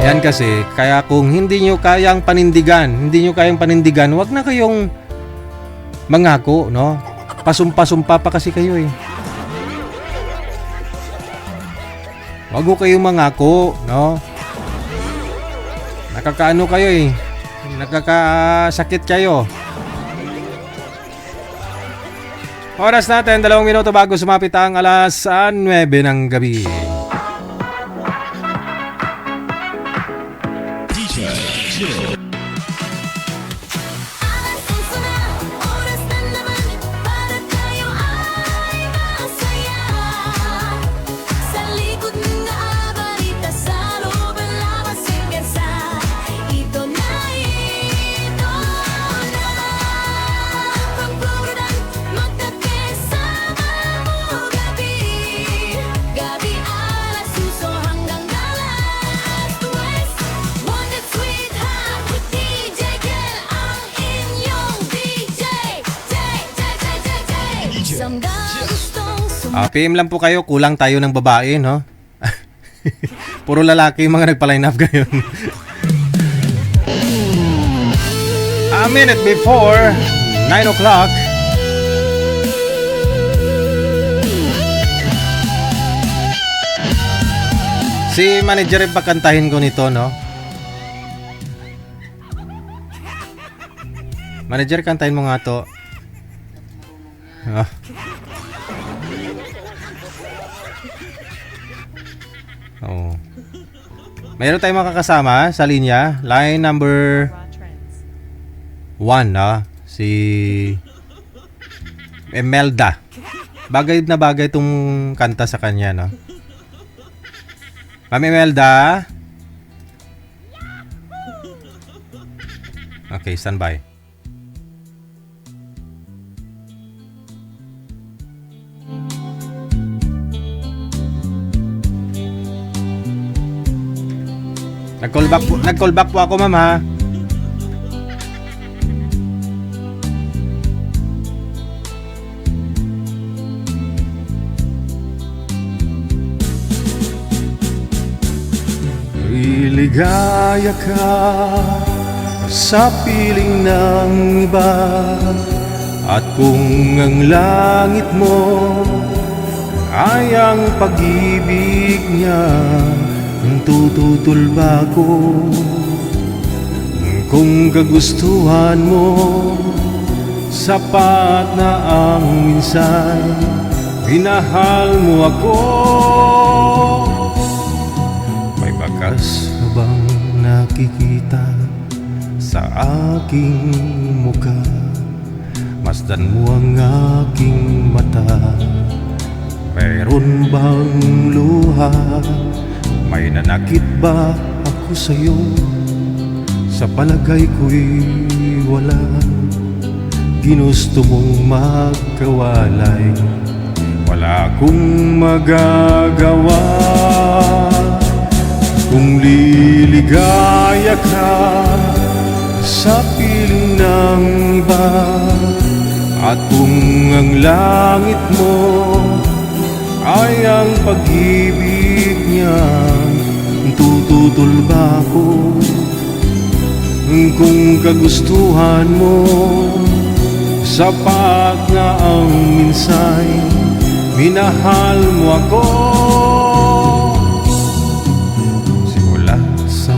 Ayan kasi, kaya kung hindi nyo kayang panindigan, wag na kayong mangako, no? Pasumpa-sumpa pa kasi kayo eh. Wag ko kayong mangako, no? Nakakaano kayo eh. Nakakasakit kayo. Oras natin, 2 minuto bago sumapit ang alas 9 ng gabi. Alas 11 na, oras na naman para tayo ay masaya. Sa likod ng balita, sa loob ang labas ang gansa. Ito na, pagpulutan, magkakasama mo gabi. Gabi alas suso hanggang alas 2. One that's sweet hot with DJ Kel, ang inyong DJ. Samdang gustong PM lang po kayo, kulang tayo ng babae, no? Puro lalaki yung mga nagpa-line up ngayon. A minute before 9 o'clock. Si manager yung pakantahin ko nito, no? Manager, kantahin mo nga to. Ah. Oh. Mayroon tayong makakasama sa linya. Line number 1, si Emelda. Bagay na bagay itong kanta sa kanya, no? Ma'am Emelda? Okay, standby. Nag-call back po ako, ma'am, ha? Iligaya ka sa piling ng iba, at kung ang langit mo ay ang pag-ibig niya, tututol ba ko? Kung kagustuhan mo, sapat na ang minsan minahal mo ako. May bakas na bang nakikita sa aking muka? Masdan mo ang aking mata. Mayroon bang luha? May nanakit ba ako sa'yo? Sa palagay ko'y wala. Ginusto mong magkawalay, wala akong magagawa. Kung liligaya ka sa piling ng iba, at kung ang langit mo ay ang pag-ibig niya, tututol ba ako? Kung kagustuhan mo, sapat na ang minsay minahal mo ako. Simula sa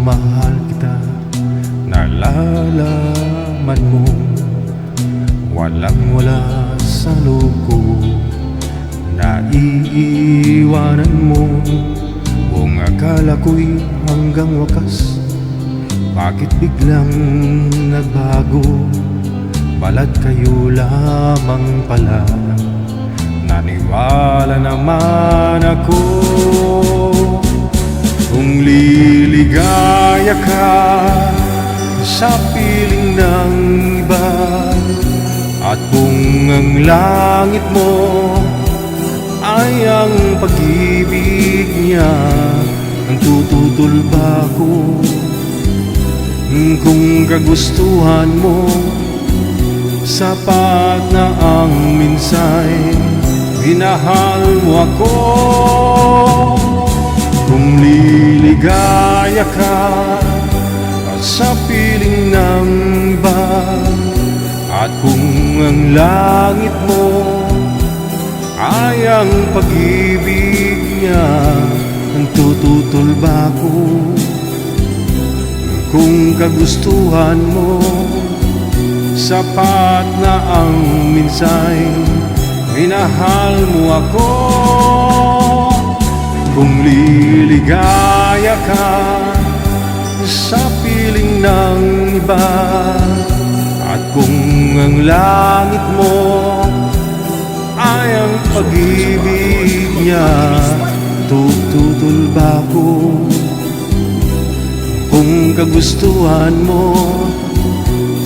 mahal kita, nalalaman mo, walang-wala sa loob ko, naiiwanan mo. Kung akala ko'y hanggang wakas, bakit biglang nagbago? Balat kayo lamang pala, naniwala naman ako. Kung liligaya ka sa piling ng iba, at kung ang langit mo ay ang pag-ibig niya, ang tututol ba ako? Kung kagustuhan mo, sapat na ang minsay minahal mo ako. Kung liligaya ka sa piling ng iba, at kung ang langit mo ay ang pag-ibig niya, Magtututol ba ako kung kagustuhan mo? Sapat na ang minsay minahal mo ako. Kung liligaya ka sa piling ng iba, at kung ang langit mo ay ang pag-ibig niya, tututol ba ako kung kagustuhan mo?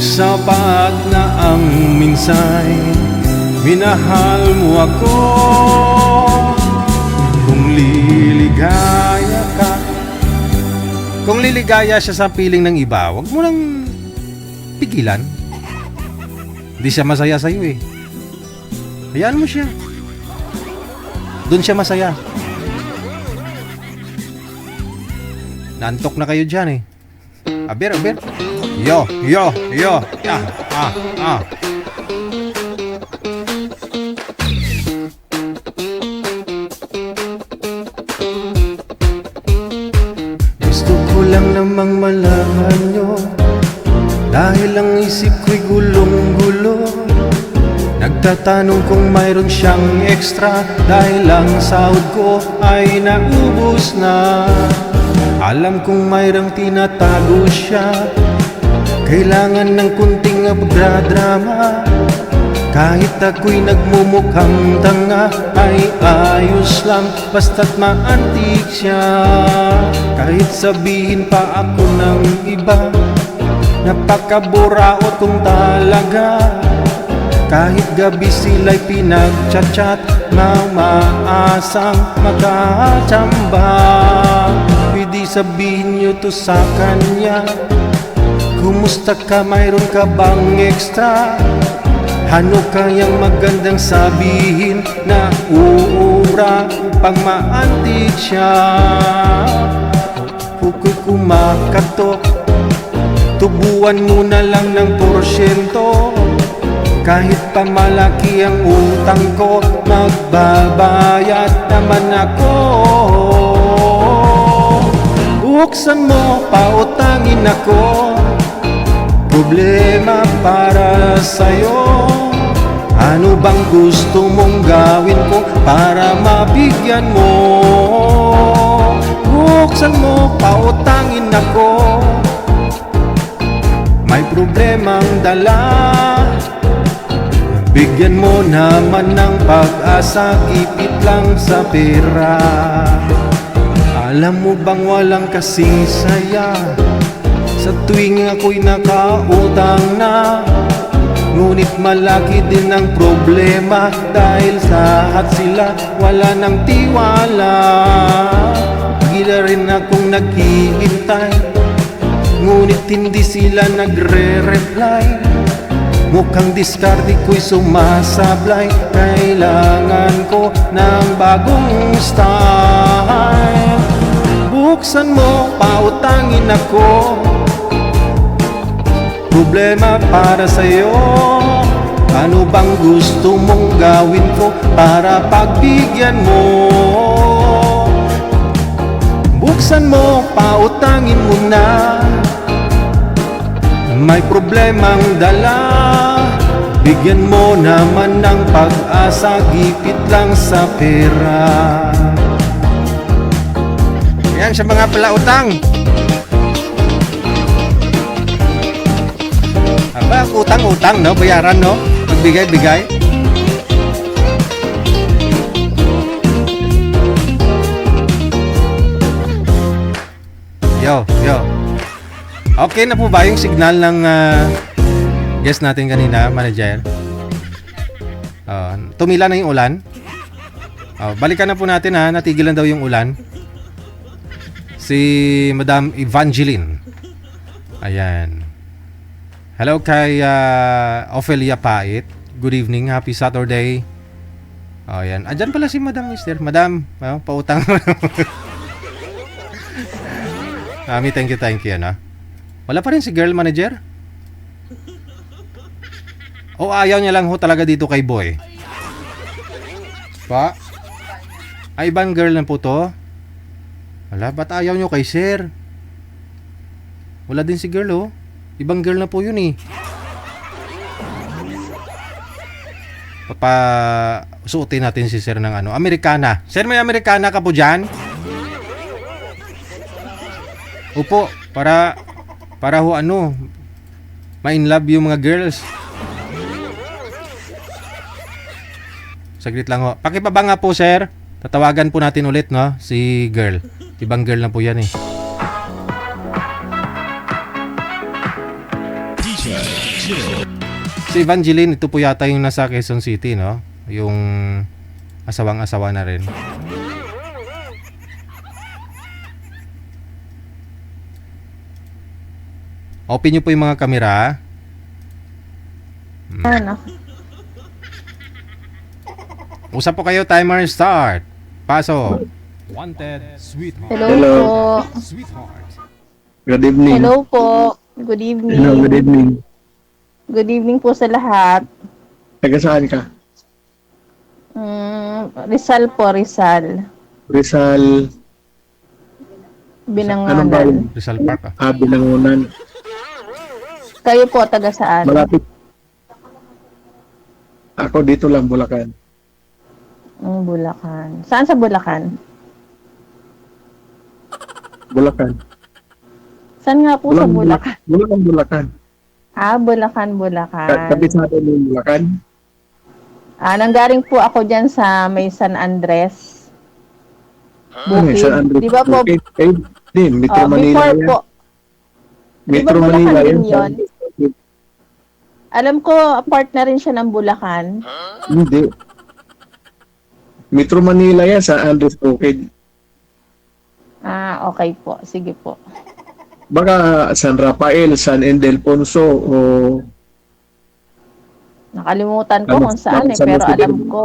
Sapat na ang minsay minahal mo ako. Kung liligaya ka, kung liligaya siya sa piling ng iba, wag mo nang pigilan. Hindi siya masaya sa'yo eh. Hayaan mo siya. Doon siya masaya. Naantok na kayo dyan eh. Aber. Yo. Gusto ko lang namang malaman nyo, dahil ang isip ko'y gulong-gulo. Nagtatanong kung mayroon siyang extra, dahil ang sahod ko ay naubos na. Alam kong mayroong tinatago siya, kailangan ng kunting pagdradrama. Kahit ako'y nagmumukhang tanga, ay ayos lang basta't maantik siya. Kahit sabihin pa ako ng iba, napakaburaot kong talaga. Kahit gabi sila'y pinagchat-chat, maasang magkachamba. Pwede sabihin nyo to sa kanya, kumusta ka, mayroon ka bang extra? Ano kayang magandang sabihin na uura upang maantik siya? Huwag kumakatok, tubuan mo na lang ng porsyento. Kahit pa malaki ang utang ko, magbabayad naman ako. Buksan mo, pautangin ako, problema para sa'yo. Ano bang gusto mong gawin ko para mabigyan mo? Buksan mo, pautangin ako, may problemang dala. Bigyan mo naman ng pag-asa, ipit lang sa pera. Alam mo bang walang kasing saya sa tuwing ako'y nakautang na? Ngunit malaki din ang problema, dahil sa at sila wala ng tiwala. Gila rin akong naghihintay, ngunit hindi sila nagre-reply. Mukhang diskarte ko'y sumasablay, kailangan ko ng bagong style. Buksan mo, pautangin ako, problema para sa'yo. Ano bang gusto mong gawin ko para pagbigyan mo? Buksan mo, pautangin mo na, may problemang dala. Bigyan mo naman ng pag-asa, gipit lang sa pera. Yan sa mga palautang. Aba, utang-utang, no? Bayaran, no? Magbigay-bigay. Yo. Okay na po ba yung signal ng guest natin kanina, manager? Tumila na yung ulan. Balikan na po natin ha, natigilan daw yung ulan. Si Madam Evangeline. Ayan. Hello kay Ophelia Pait. Good evening, happy Saturday. Ayan. Andyan pala si Madam Mister. Madam, pautang. Mami, thank you, ano? Wala pa rin si girl manager? O ayaw niya lang ho talaga dito kay boy? Pa? Ay, ibang girl na po to? Wala, ba't ayaw nyo kay sir? Wala din si girl, oh. Ibang girl na po yun, eh. Suotin natin si sir ng ano, Americana. Sir, may Americana ka po dyan? Opo, para ho ano, ma-in love yung mga girls. Saglit lang ho. Pakibaba nga po, sir. Tatawagan po natin ulit, no? Si girl. Ibang girl na po yan, eh. Si Evangeline, ito po yata yung nasa Quezon City, no? Yung asawang-asawa na rin. Open nyo po yung mga kamera. Ano? Usap po kayo, timer start. Pasok. Wanted, sweetheart. Hello, Hello. po. Sweetheart. Good evening. Hello po. Good evening. Hello, good evening. Good evening po sa lahat. Taga saan ka? Rizal po, Rizal. Rizal, anong bayan? Binangonan. Rizal Park, ah. Binangunan. Kayo po, taga saan? Malapit. Ako dito lang, Bulacan. Bulacan. Saan sa Bulacan? Bulacan. Saan nga po sa Bulacan? Bulacan. Bulacan, Bulacan. Kabisado mo yung Bulacan? Nanggaling po ako dyan sa may San Andres. Ano yun, San Andres? Di ba po? Din, Metro Manila Before yan. po. Metro Di ba Bulacan Manila din yan. yun? Alam ko, part na rin siya ng Bulacan. Hindi. Metro Manila yan, San Andres Bukid. Okay po. Sige po. Baka San Rafael, San Ildefonso, o Nakalimutan ko kung saan San pero Jose del alam Monte. ko.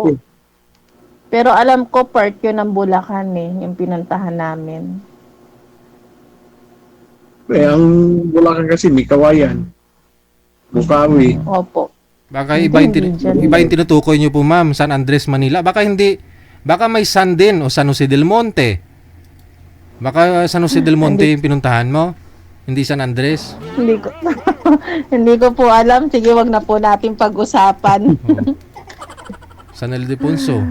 Pero alam ko part yun ng Bulacan yung pinuntahan namin. Ang Bulacan kasi may Kawayan, Bukawi. Opo. Baka Hindi, iba yung, hindi dyan. iba yung tinutukoy nyo po, ma'am. San Andres, Manila. Baka hindi, baka may San din o San Jose del Monte. Baka San Jose del Monte yung pinuntahan mo. Hindi San Andres. Hindi ko hindi ko po alam. Sige, wag na po natin pag-usapan. San Ildefonso.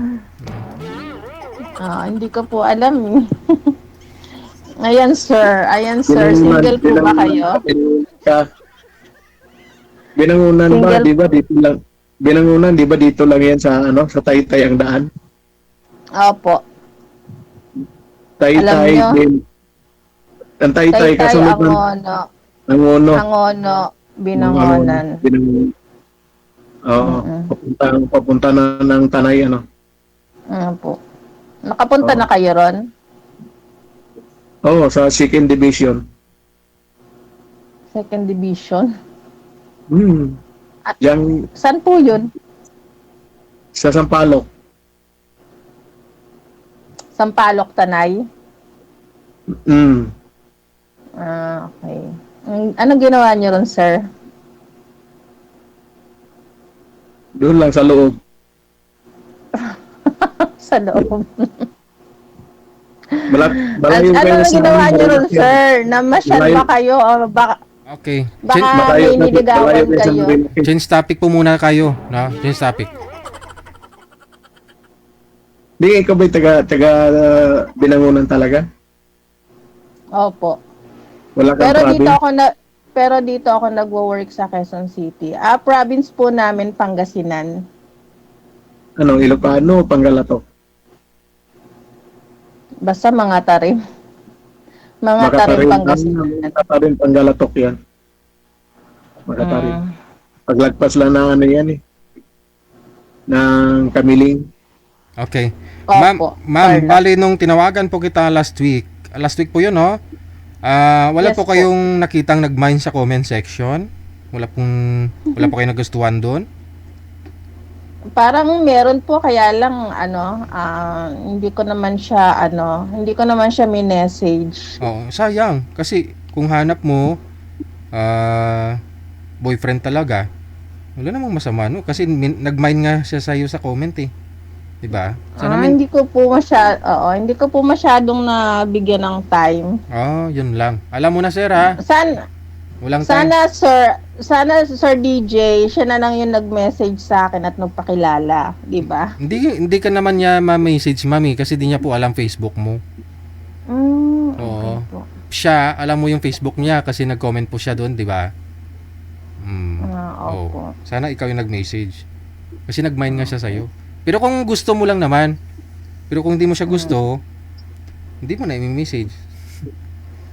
Hindi ko po alam. Ayan, sir. Single po ba kayo? Binangunan ba, Single. di ba dito lang? Binangunan, di ba dito lang yan sa sa Taytay ang daan? Opo. Taytay Alam nyo? din. Ang Taytay Taytay, kasunod ng Angono, Angono. Binangonan. Binangunan. Oo. Papunta na ng Tanay, Po. Nakapunta na kayo ron? Oo, sa second division. Second division? Yang Saan po yun? sa Sampaloc. Sampaloc, Tanay? Okay. Anong ginawa niyo ron, sir? Doon lang sa loob. Sa loob. Malayo Ano kayo na sa ginawa niyo ron, sir? Namasyal ba Malayo. kayo? O Okay. baka Malayo- may niligawan malayo kayo sa kayo? Marinake. Change topic po muna kayo. No? Change topic. Di, ikaw ba'y taga Binangunan talaga? Opo. Wala kang province? Pero dito ako nagwo-work sa Quezon City. Province po namin Pangasinan. Ilocano, Panggalatok? Basta mga tarim. Mga tarim Pangasinan. Makatarin, Panggalatok yan. Makatarin. Paglagpas lang na yan ng Kamiling. Okay. Opo. Ma'am, Carla. bali nung tinawagan po kita last week po yun, no? Wala Yes po po. kayong nakitang nag-mine sa comment section? Wala po kayong nagustuhan doon? Parang meron po kaya lang hindi ko naman siya minessage. Oo, sayang. Kasi kung hanap mo, boyfriend talaga, wala namang masama, no? Kasi nag-mine nga siya sa'yo sa comment, eh. 'Di ba? Sana may... Hindi ko po masyadong nabigyan ng time. Yun lang. Alam mo na, sir, ha? Walang time. Sana Sir DJ, siya na lang yung nag-message sa akin at nagpakilala, 'di ba? Hindi ka naman niya ma-message, mami, kasi di niya po alam Facebook mo. Okay Oo. po. Siya, alam mo yung Facebook niya kasi nag-comment po siya doon, 'di ba? Opo. Sana ikaw yung nag-message. Kasi nag-mind nga siya sa'yo. Pero kung gusto mo lang naman, pero kung hindi mo siya gusto, hindi mo na i-message.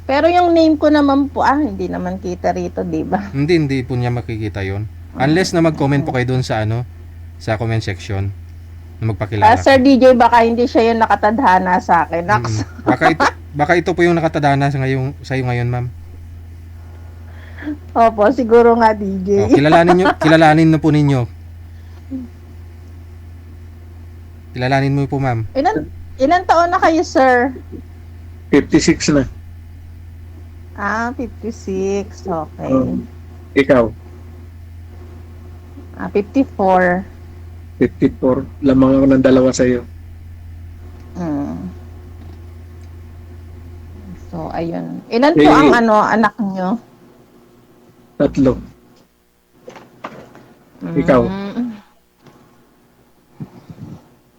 Pero yung name ko naman po, hindi naman kita rito, di ba? Hindi po niya makikita yon. Unless na mag-comment po kayo doon sa sa comment section na magpakilala. Sir DJ, baka hindi siya yung nakatadhana sa akin. Naks. Baka ito po yung nakatadhana sa iyo ngayon, ma'am. Opo, siguro nga DJ. Kilalanin na po ninyo. Kilalanin mo po, ma'am. Ilan taon na kayo, sir? 56 na. 56. Okay. Ikaw, 54. 54. Lamang ako ng dalawa sa'yo. So, ayun. Ilan po ang anak nyo? 3. Ikaw?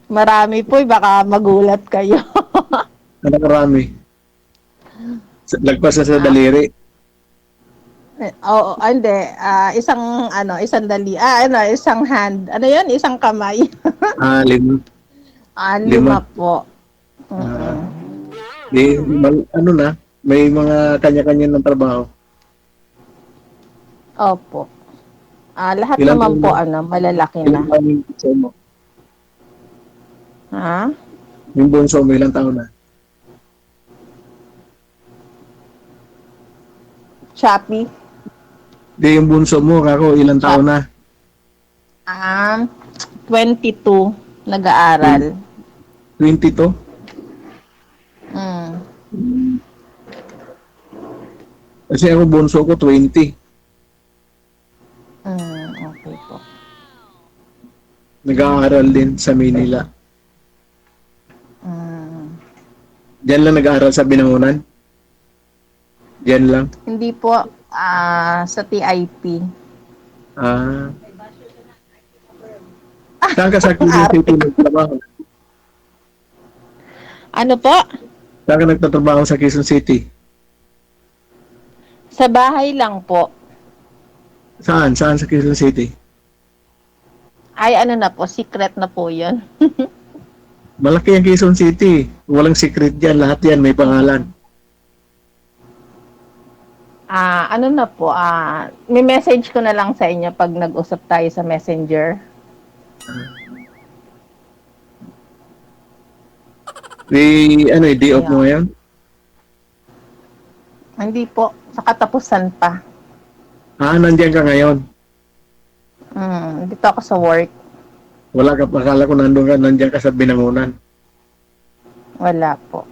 Marami po, baka magulat kayo. Ano karami? Lagpas na sa daliri. Hindi. Isang dali. Isang hand. Ano yun? Isang kamay. 5. 5 po. May mga kanya-kanya ng trabaho. Opo. Lahat Ilang naman po, taon malalaki Ilang na. taon yung bunso mo? Ha? Yung bunso mo, ilang taon na? Shopee? Di, yung bunso mo, kako, ilang taon na? 22. Nag-aaral. 22? Kasi ako, bunso ko, 20. Okay po. Nag-aaral din sa Manila. Diyan lang nag-aaral sa Binangonan? Diyan lang? Hindi po. Sa TIP. Saan ka sa Quezon City nagtatrabaho? Ano po? Saan ka nagtatrabaho sa Quezon City? Sa bahay lang po. Saan? Saan sa Quezon City? Ay, secret na po yun. Malaki ang Quezon City. Walang secret dyan. Lahat yan may pangalan. May message ko na lang sa inyo pag nag-usap tayo sa Messenger. Day off mo ngayon? Hindi po. Sa katapusan pa. Nandiyan ka ngayon? Dito ako sa work. Wala ka, akala ko nandiyan ka sa Binangonan. Wala po.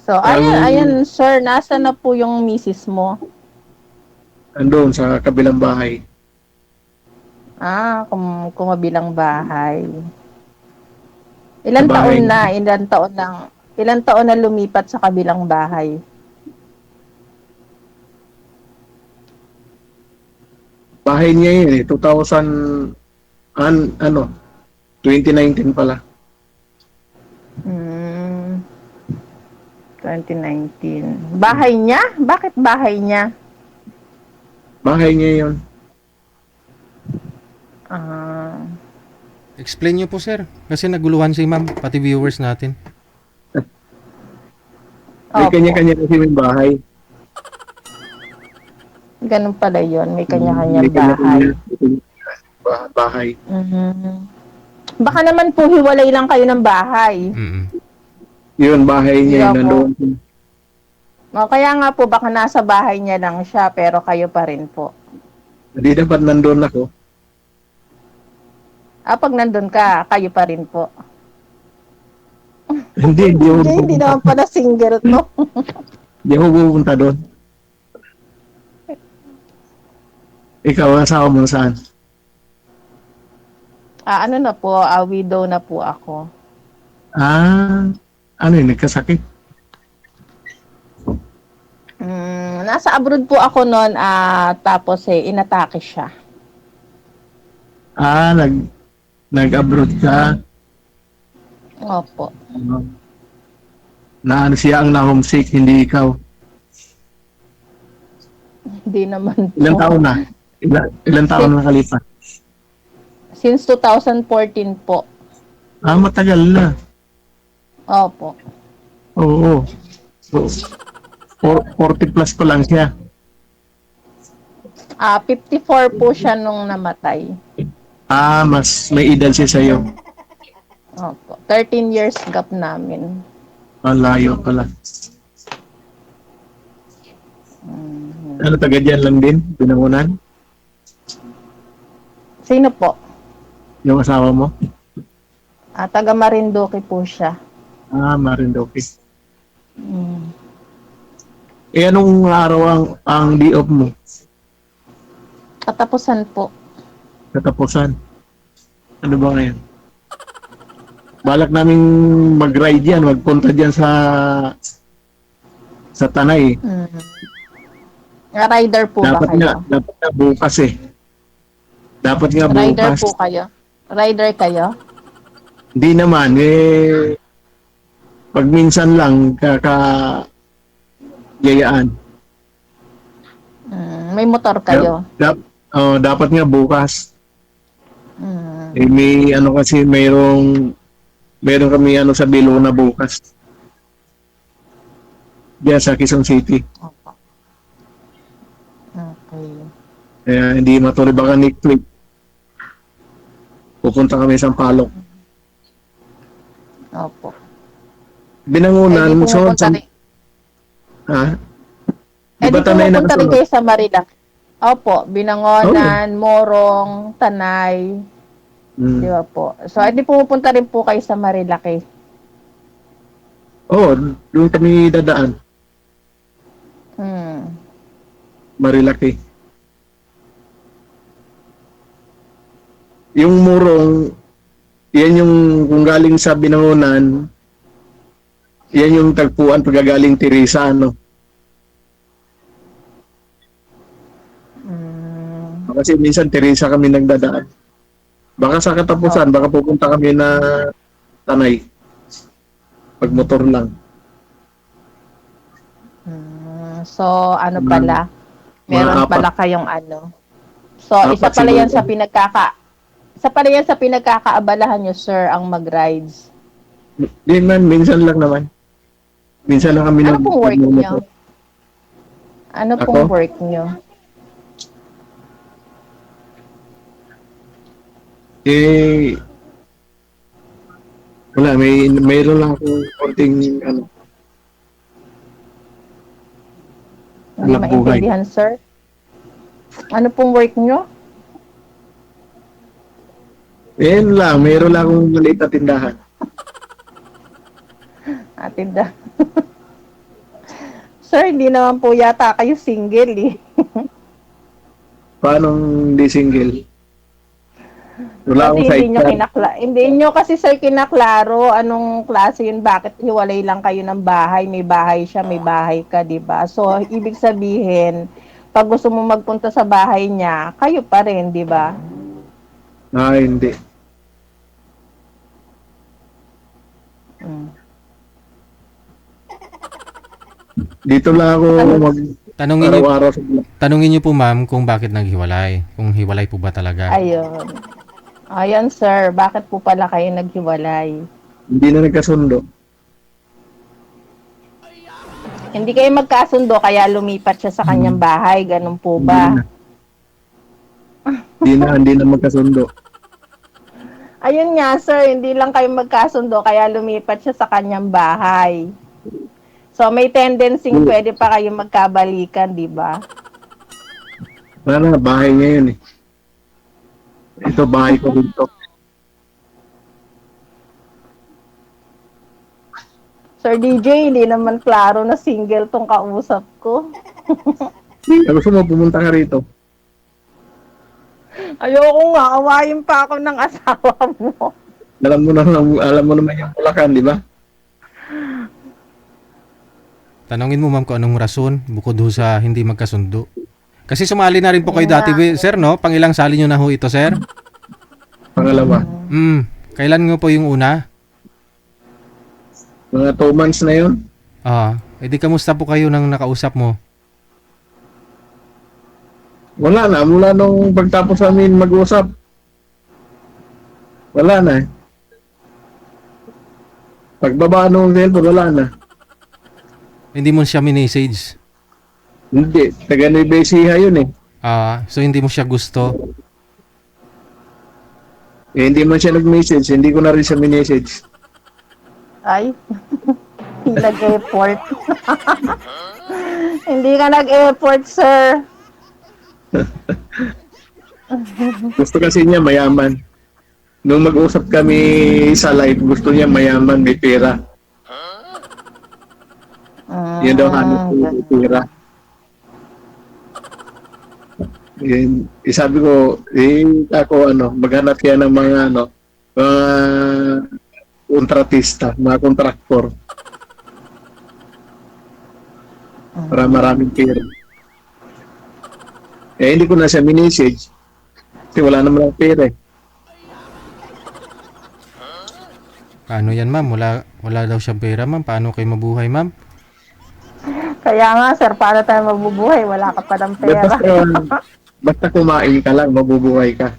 So, ayan, sir, nasa na po yung misis mo? Andun sa kabilang bahay. Kumabilang bahay. Ilan taon na lumipat sa kabilang bahay? Bahay niya yun 2019 pala. 2019. Bahay niya? Bakit bahay niya? Bahay niya yun. Explain niyo po, sir. Kasi naguluhan si ma'am, pati viewers natin. May kanya-kanya kasi may bahay. Ganun pala yun. May kanya-kanyang bahay. Bahay. Baka naman po hiwalay lang kayo ng bahay. Yun, bahay niya yun, nandoon. Kaya nga po, baka nasa bahay niya lang siya, pero kayo pa rin po. Hindi dapat nandoon ako. Pag nandun ka, kayo pa rin po. Hindi naman pala single to. Hindi ako pupunta doon. Ikaw, asawa mo saan? Ano na po, widow na po ako. Ano yun, nagkasakit? Nasa abroad po ako noon, tapos inatake siya. Nag-abroad ka. Opo. Na ano siya ang na-homesick, hindi ikaw. Hindi naman po. Ilang taon na? Ilang taon na nakalipas? Since 2014 po. Matagal na. Opo. Oo. So, 40 plus pa lang siya. 54 po siya nung namatay. Mas may edad siya sa'yo. Opo. 13 years gap namin. Layo pala. Ano, taga dyan lang din? Binangunan? Sino po? Yung asawa mo? Taga Marinduque po siya. Marinduque. Mm. Anong araw ang day off mo? Katapusan po. Katapusan? Ano ba ngayon? Balak naming mag-ride yan, magpunta dyan sa Tanay. Rider po ba kayo? Dapat nga bukas eh. Dapat nga Rider bukas. po kayo? Rider kayo? Hindi naman, pag minsan lang, yayaan. May motor kayo? Dapat nga bukas. Mm. May ano kasi, mayroon kami sa Bilo na bukas. Diyan sa Quezon City. Opo. Okay. Kaya hindi matuloy baka next week. Pupunta kami sa Sampaloc. Opo. Binangunan, Di so, pumupunta rin. Di ba Di Tanay na pumupunta rin kayo sa Marinduque? Opo. Binangonan, Morong, Tanay. Di ba po? So, di pumupunta rin po kayo sa Marilaki. Doon kami dadaan. Marilaki. Yung Morong, yan yung kung galing sa Binangonan, yan yung tagpuan pagkagaling Teresa, ano? Kasi minsan Teresa kami nagdadaan. Baka sa katapusan, baka pupunta kami na Tanay. Pag motor lang. So, ano pala? Meron apat. pala kayong ano. So, Apat isa pala yan siguro. isa pala yan sa pinagkakaabalahan nyo, sir, ang mag-rides. Di man, minsan lang naman. Minsan lang kami Ano pong work nyo? Ano Ako? pong work nyo? Wala, mayroon lang akong konting ano. Hindi Anak buhay. maintindihan, sir. Ano pong work nyo? Yan lang, mayroon lang akong maliit na tindahan. Atinda. Sir, hindi naman po yata kayo single eh. Paano hindi single? Wala akong Kasi sidecar. hindi nyo kasi sir kinaklaro anong klase yun, bakit hiwalay lang kayo ng bahay, may bahay siya, may bahay ka, di ba? So, ibig sabihin, pag gusto mo magpunta sa bahay niya, kayo pa rin, di ba? Hindi. Dito lang ako araw-araw sa Tanungin niyo po ma'am kung bakit naghiwalay. Kung hiwalay po ba talaga. Ayun. Ayan sir, bakit po pala kayo naghiwalay? Hindi na nagkasundo. Hindi kayo magkasundo kaya lumipat siya sa kanyang bahay, ganun po ba? Hindi na magkasundo. Ayun nga sir, hindi lang kayo magkasundo kaya lumipat siya sa kanyang bahay. So may tendency pwede pa kayo magkabalikan, di ba? Wala na, bahay niya yun eh. Ito, bahay ko dito. Sir DJ, hindi naman klaro na single tong kausap ko. Gusto mo pumunta ka rito? Ayoko nga, awayin pa ako ng asawa mo. Alam mo naman yung Bulacan, di ba? Tanungin mo ma'am kung anong rason bukod ho sa hindi magkasundo. Kasi sumali na rin po kayo dati, sir, no? Pangilang sali nyo na ho ito, sir? Pangalawa. Kailan nga po yung una? Mga 2 months na yun. Edi kamusta po kayo nang nakausap mo? Wala na. Mula nung pagtapos namin mag-usap. Wala na. Pagbaba nung cellphone, wala na. Hindi mo siya minessage. Hindi. Taga Nueva Ecija yun eh. So hindi mo siya gusto. Hindi man siya nag-message. Hindi ko na rin siya minessage. Ay, hindi nag-effort. Hindi ka nag-effort, sir. Gusto kasi niya mayaman. Nung mag-usap kami sa live, gusto niya mayaman, may pera. Yan daw hanap ko yung pera. Sabi ko, maghanap kaya ng mga kontratista, mga kontraktor. Para maraming pera. Hindi ko na siya minessage. Kasi wala naman ang pera eh. Paano yan, ma'am? Wala daw siyang pera, ma'am. Paano kayo mabuhay, ma'am? Kaya nga, sir, paano tayo mabubuhay? Wala ka pa ng pera. Basta kumain ka lang, mabubuhay ka.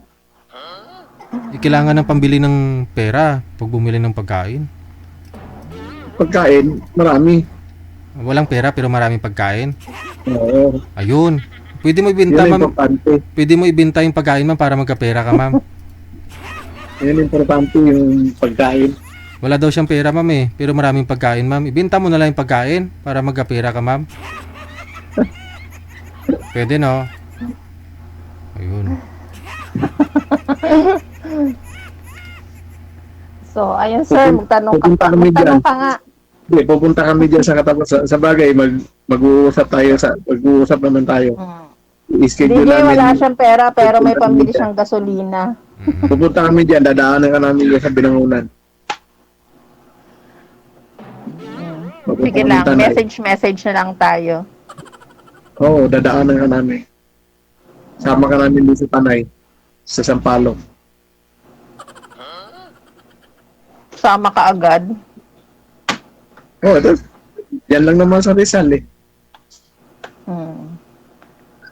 Kailangan ng pambili ng pera pag bumili ng pagkain. Pagkain, marami. Walang pera pero maraming pagkain. Oo. Ayun. Pwede mo ibenta, Yan ang ma'am. importante. Pwede mo ibenta yung pagkain, ma'am, para magkapera ka, ma'am. Yan ang importante, yung pagkain. Wala daw siyang pera, ma'am, eh. Pero maraming pagkain, ma'am. Ibenta mo na lang yung pagkain para magkapera ka, ma'am. Pwede, no? Ayun. So, ayun, sir, magtanong ka nga. Hindi, pupunta kami dyan sa katapusan. Sa bagay, mag-uusap naman tayo. I-schedule Hindi, namin. wala siyang pera, pero may pambili siyang gasolina. Pupunta kami dyan, dadaanan ka namin sa Binangunan. Sige lang, message na lang tayo. Oo, dadaanan ka namin. Sama ka namin dito sa Tanay, sa Sampaloc. Sama ka agad. Oo, yan lang naman sa Rizal eh.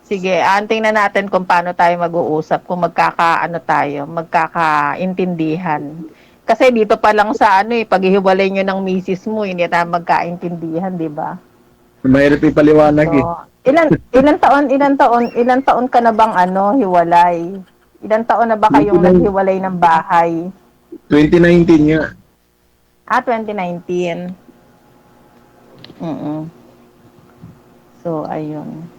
Sige, tingnan natin kung paano tayo mag-uusap, kung magkakaintindihan. Kasi dito pa lang sa paghihiwalay nyo ng misis mo, hindi tayo magkaintindihan, di ba? Mahirap ipaliwanag eh. So, ilan taon ka na bang hiwalay? Ilan taon na ba kayong naghiwalay ng bahay? 2019 nga. 2019. So, ayun.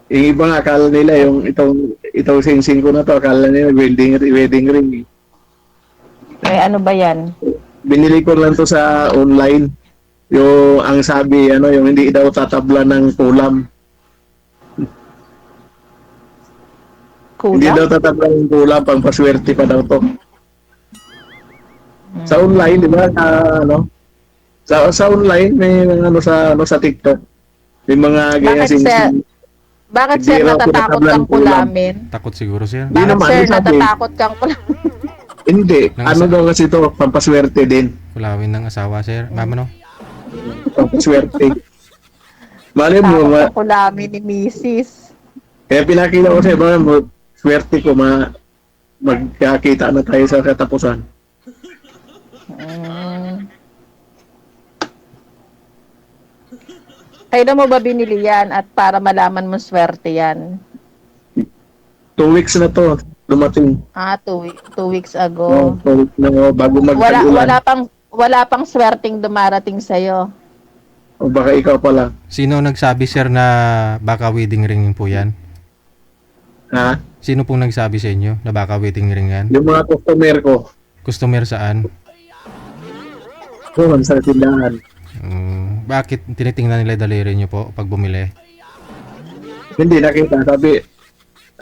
Yung iba nga, akala nila itong sing-sing ko na to, akala nila wedding ring. Ano ba yan? Binili ko lang to sa online. Ang sabi, yung hindi daw tatabla ng kulam. Hindi daw tatabla ng kulam, pang paswerte pa daw to. Sa online, di ba? Sa online, may sa TikTok. May mga ganyan sing-sing. Bakit sir natatakot kang kulamin? Takot siguro, sir. Hindi Bakit naman, sir sabi. natatakot kang kulamin? Hindi. Daw kasi to, pampaswerte din. Kulawin ng asawa, sir. Ma'am, ano? Pampaswerte. Mali mo, Takot kang kulamin ni misis. kaya pinakita ko sa iba, swerte ko, magkakita na tayo sa katapusan. Kailan mo ba binili yan at para malaman mo swerte yan? 2 weeks na to, dumating. 2 weeks ago. 2 weeks na, bago magtagulan. Wala pang swerteng dumarating sa'yo. O baka ikaw pala. Sino nagsabi, sir, na baka wedding ring po yan? Ha? Sino pong nagsabi sa inyo na baka wedding ring yan? Yung mga customer ko, Customer saan? sa tindahan. Bakit tinitingnan nila daliri nyo po pag bumili? Hindi nakita.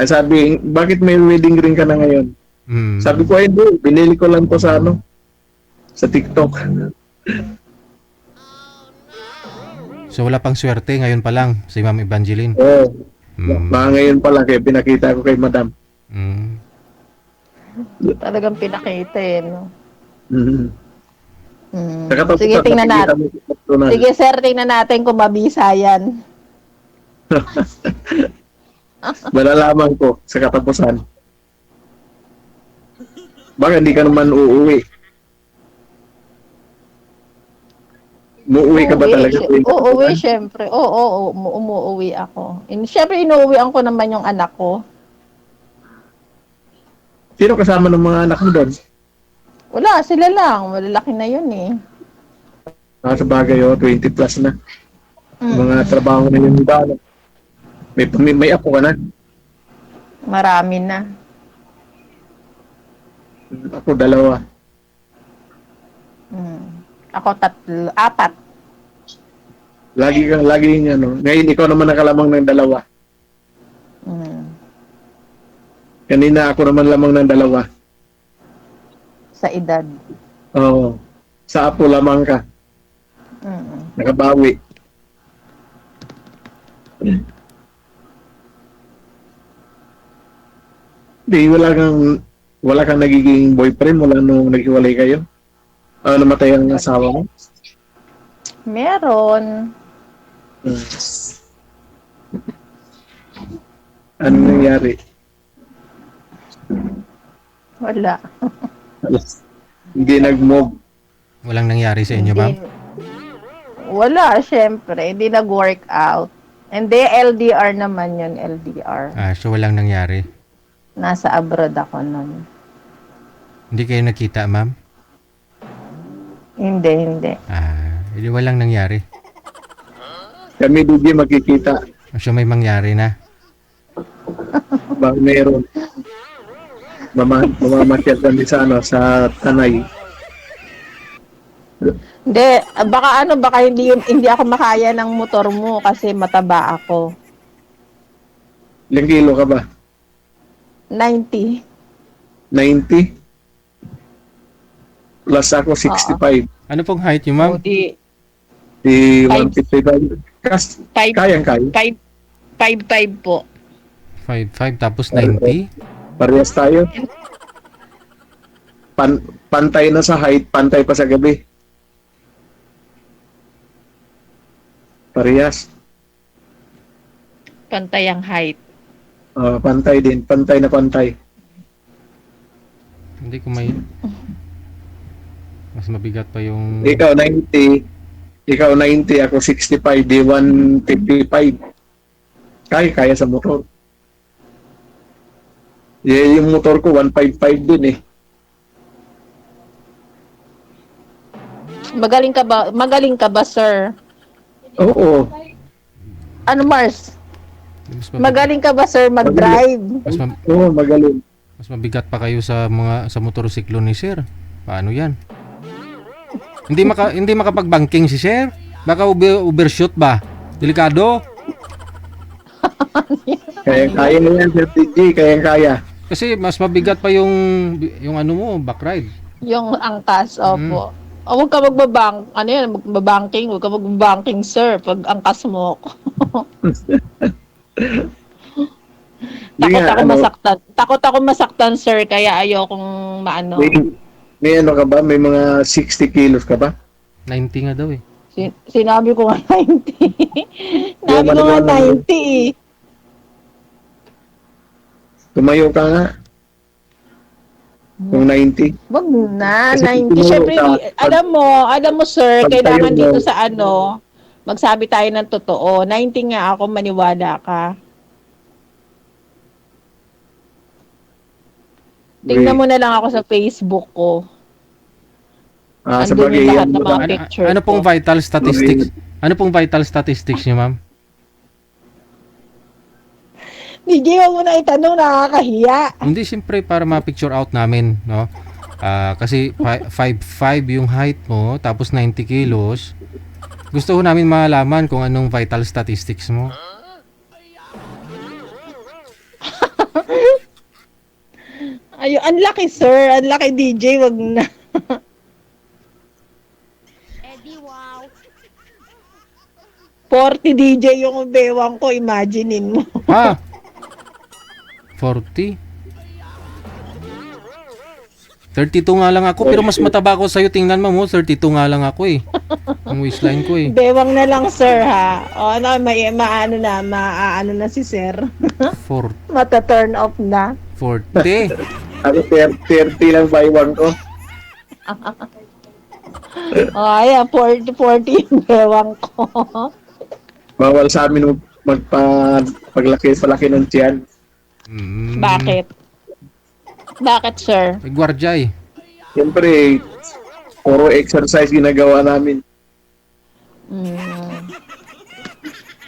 Sabi, bakit may wedding ring ka na ngayon? Mm. Sabi ko, ay hindi. Binili ko lang to sa sa TikTok. So wala pang swerte ngayon pa lang si Ma'am Evangeline. Oo. Mm. Mga ngayon pala, kaya pinakita ko kay Madam. Mm. Talagang pinakita eh, no? Mhm. Mm. Sa katapusan, Sige, tingnan nakikita natin. mo sa personal. Sige, sir, tingnan natin kung mabisa yan. Malalaman ko sa katapusan. Baka hindi ka naman uuwi. Muuwi ka ba talaga? Uuwi, syempre. Oo, umuuwi ako. Syempre, inuuwian ko naman yung anak ko. Sino kasama ng mga anak mo doon? Wala, sila lang. Malalaki na yun eh. Sa bagay, 20 plus na. Mm. Mga trabaho na yung iba. May apo ka na. Marami na. Ako, 2. Mm. Ako 4. Laging Ngayon, ikaw naman nakalamang ng 2. Mm. Kanina ako naman lamang ng 2. Sa edad. Oo. Sa apo lamang ka. Mm. Nakabawi. Di, wala kang nagiging boyfriend mula nung naghiwalay kayo? Namatay ang asawa mo? Meron. Ano nangyari? Wala. Hindi nag-move. Walang nangyari sa inyo, ma'am? Wala, syempre. Hindi nag-work out. Hindi, LDR naman yun, LDR. So walang nangyari. Nasa abroad ako nun. Hindi kayo nakita, ma'am? Hindi. Hindi walang nangyari. Kami hindi makikita. So may mangyari na. Ba meron. Mamamasyal kami sa Tanay. Hindi, baka hindi ako makaya ng motor mo kasi mataba ako. Ilang kilo ka ba? 90. 90? Plus ako 65. Ano pong height niyo, ma'am? O di, Di 155. Kayang-kaya. 5'5" po. 5'5" tapos 90? Parehas tayo. Pantay na sa height, pantay pa sa gabi. Parehas. Pantay ang height. Pantay din. Pantay na pantay. Hindi ko may... Mas mabigat pa yung... Ikaw 90, ako 65, di 155. Kaya sa motor. Yung motor ko 155 din eh. Magaling ka ba, sir? Oo. Ano, Mars? Mas Magaling ka ba, sir, mag-drive? Oo, magaling. Mas mabigat pa kayo sa motorsiklo ni sir. Paano yan? Hindi makapag-banking si sir? Baka overshoot ba? Delikado? Kaya na yan, Sir TG. Kaya. Kasi mas mabigat pa yung ano mo, back ride. Yung angkas, opo. O, huwag ka magbabanking. Huwag ka magbabanking, sir, pag angkas mo. Takot ako masaktan, sir, kaya ayokong maano. May ano ka ba? May mga 60 kilos ka ba? 90 nga daw eh. Sinabi ko nga 90. Sinabi ko nga 90 eh. Tumayo ka nga. Kung 90. Wag na, Kasi 90. Siyempre, alam mo, sir, pag kailangan tayo dito mo- sa magsabi tayo ng totoo. 90 nga ako, maniwala ka. Tingnan mo na lang ako sa Facebook ko. Sa Andun bagay, yung lahat yan ng mo mga lang. picture Ano pong ko. vital statistics? Ano pong vital statistics niyo, ma'am? Hindi mo na itanong, nakakahiya. Hindi, siyempre para ma-picture out namin, no? Kasi 5'5" yung height mo, tapos 90 kilos. Gusto ko namin malaman kung anong vital statistics mo. Ay, ang laki, sir. Ang laki, DJ. Wag na. Eddie, wow. 40 DJ yung bewang ko. Imaginein mo. Ha? 40? 32 nga lang ako, pero mas mataba ako sa'yo. Tingnan mo, 32 nga lang ako eh. Ang waistline ko eh. Bewang na lang, sir, ha? O, ano, maano na si sir. 40. Mata-turn off na. 40. Ako 30 lang buy-one ko. O, ayan, 40 yung bewang ko. Bawal sa amin palaki ng tiyan. Mm. Bakit? Bakit, sir? May gwardya eh. Siyempre, puro exercise ginagawa namin.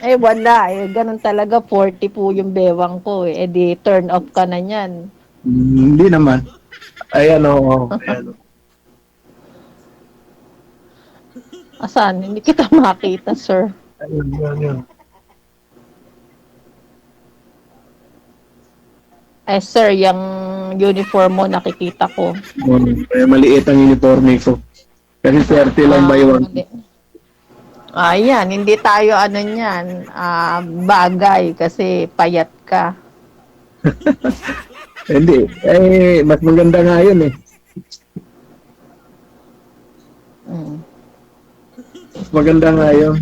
Eh, wala. Eh, ganun talaga. 40 po yung bewang ko. Eh, di turn off ka na yan. Hindi naman. Ayan o. Ayan. Asan? Hindi kita makita, sir. Ayun. Eh, sir, yung uniform mo, nakikita ko. Maliit ang uniforme ko. Kasi 30 lang buy-one. Ayan, hindi tayo ano niyan, bagay kasi payat ka. Hindi. Mas maganda nga yun eh. Mas maganda nga yun.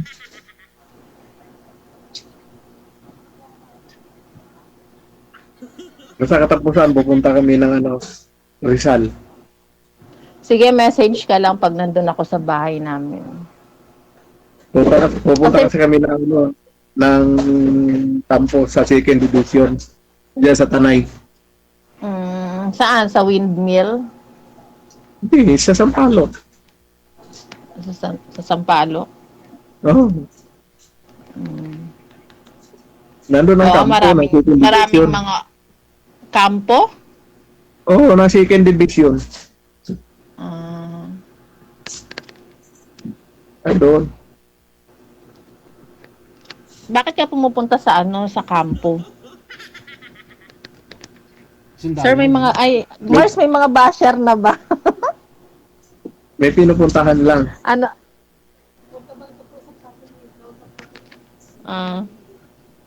Sa katapusan, pupunta kami ng Rizal. Sige, message ka lang pag nandun ako sa bahay namin. Pupunta kasi kami ng kampo sa 2nd Division. Diyan sa Tanay. Saan? Sa windmill? Hindi, sa Sampalo. Sa Sampalo? Oo. Nandun ang Oo, kampo maraming ng 2nd Division. mga kampo? Oo, ng 2nd Division. Doon. Bakit ka pumupunta sa sa kampo? Sir, may mga Mars, may mga basher na ba? May pinupuntahan lang. Ano?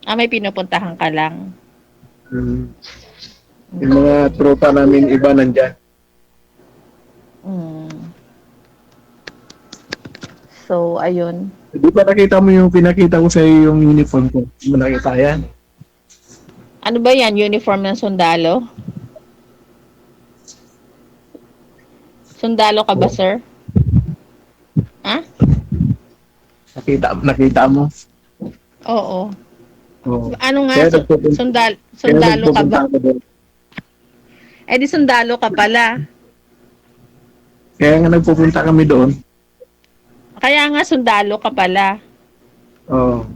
May pinupuntahan ka lang. Yung mga tropa namin iba nandyan. So, ayun. Di ba nakita mo yung pinakita ko sa iyo yung uniform ko? Di mo nakita yan? Ano ba yan? Uniform ng sundalo? Sundalo ka ba, sir? Ha? Nakita mo? Oo. Oo. Ano nga? Kaya Sundalo ka ba? nagpupunta ako doon. Eh di sundalo ka pala. Kaya nga nagpupunta kami doon. Kaya nga sundalo ka pala. Oo.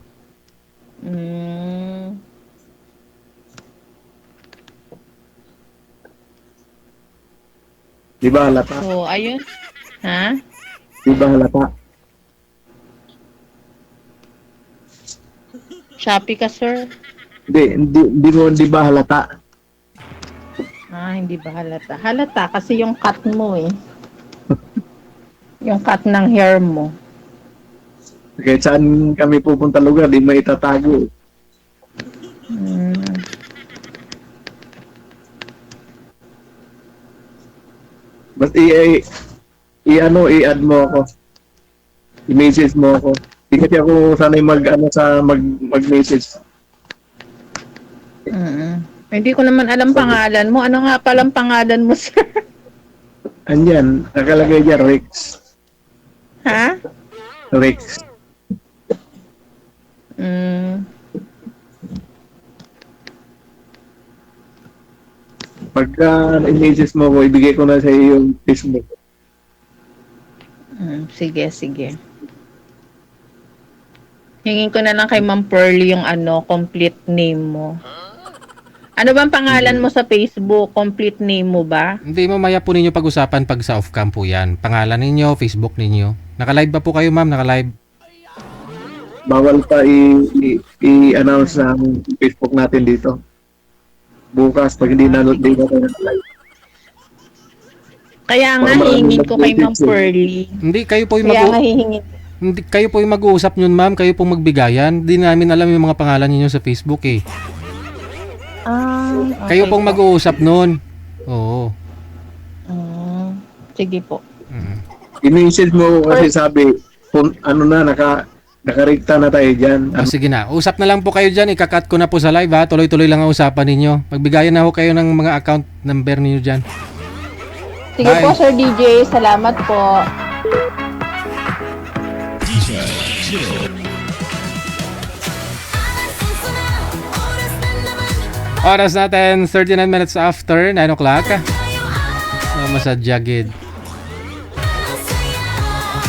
Di ba halata? So, ayun. Ha? Di ba halata? Shopee ka, sir? Di ba halata? Hindi ba halata? Halata kasi yung cut mo eh. Yung cut ng hair mo. Kahit saan kami pupunta lugar, di may itatago. Basta i-add mo ako. I-message mo ako. Di kasi ako sanay mag-message. Hindi ko naman alam pangalan mo. Ano nga palang pangalan mo, sir? Andyan, nakalagay dyan, Rex. Ha? Rex. Pagka i-message mo ko, ibigay ko na sa iyo yung Facebook. Sige. Hingin ko na lang kay Ma'am Pearly yung complete name mo. Ano bang pangalan mo sa Facebook? Complete name mo ba? Hindi, mamaya po ninyo pag-usapan pag sa off-cam po yan. Pangalan ninyo, Facebook ninyo. Naka-live ba po kayo, ma'am? Naka-live? Bawal pa i-announce sa Facebook natin dito. bukas pag hindi na tayo live. Kaya nga Para hihingin ko kay Ma'am mag-tips eh. Pearly. Hindi, kayo po yung Kaya nga hihingin. hindi, kayo po yung mag-uusap yun, ma'am. Kayo pong magbigayan. Hindi namin alam yung mga pangalan niyo sa Facebook eh. Okay Kayo pong po. mag-uusap nun. Oo. Sige po. Mm. I-message mo kasi sabi, ano na, nakarikta na tayo dyan. Ah, sige na. Usap na lang po kayo dyan. Ikakat ko na po sa live ha. Tuloy-tuloy lang ang usapan ninyo. Magbigayan na ho kayo ng mga account number ninyo dyan. Sige Bye. po, Sir DJ. Salamat po. Oras natin, 39 minutes after 9 o'clock. Masadya gid.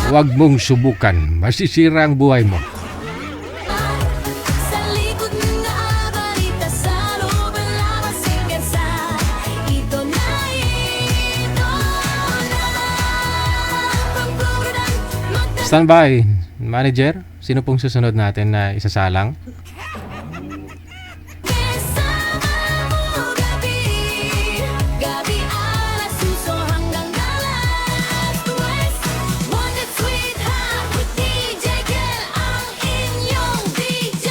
Huwag mong subukan. Masisira ang buhay mo. Sa likod ng balita sa loob ng labas hanggang sa ito na naman. Standby. Manager, sino pong susunod natin na isasalang? Kasama mo gabi alas suso hanggang alas 2. One that sweet hot with DJ Kel ang inyong DJ.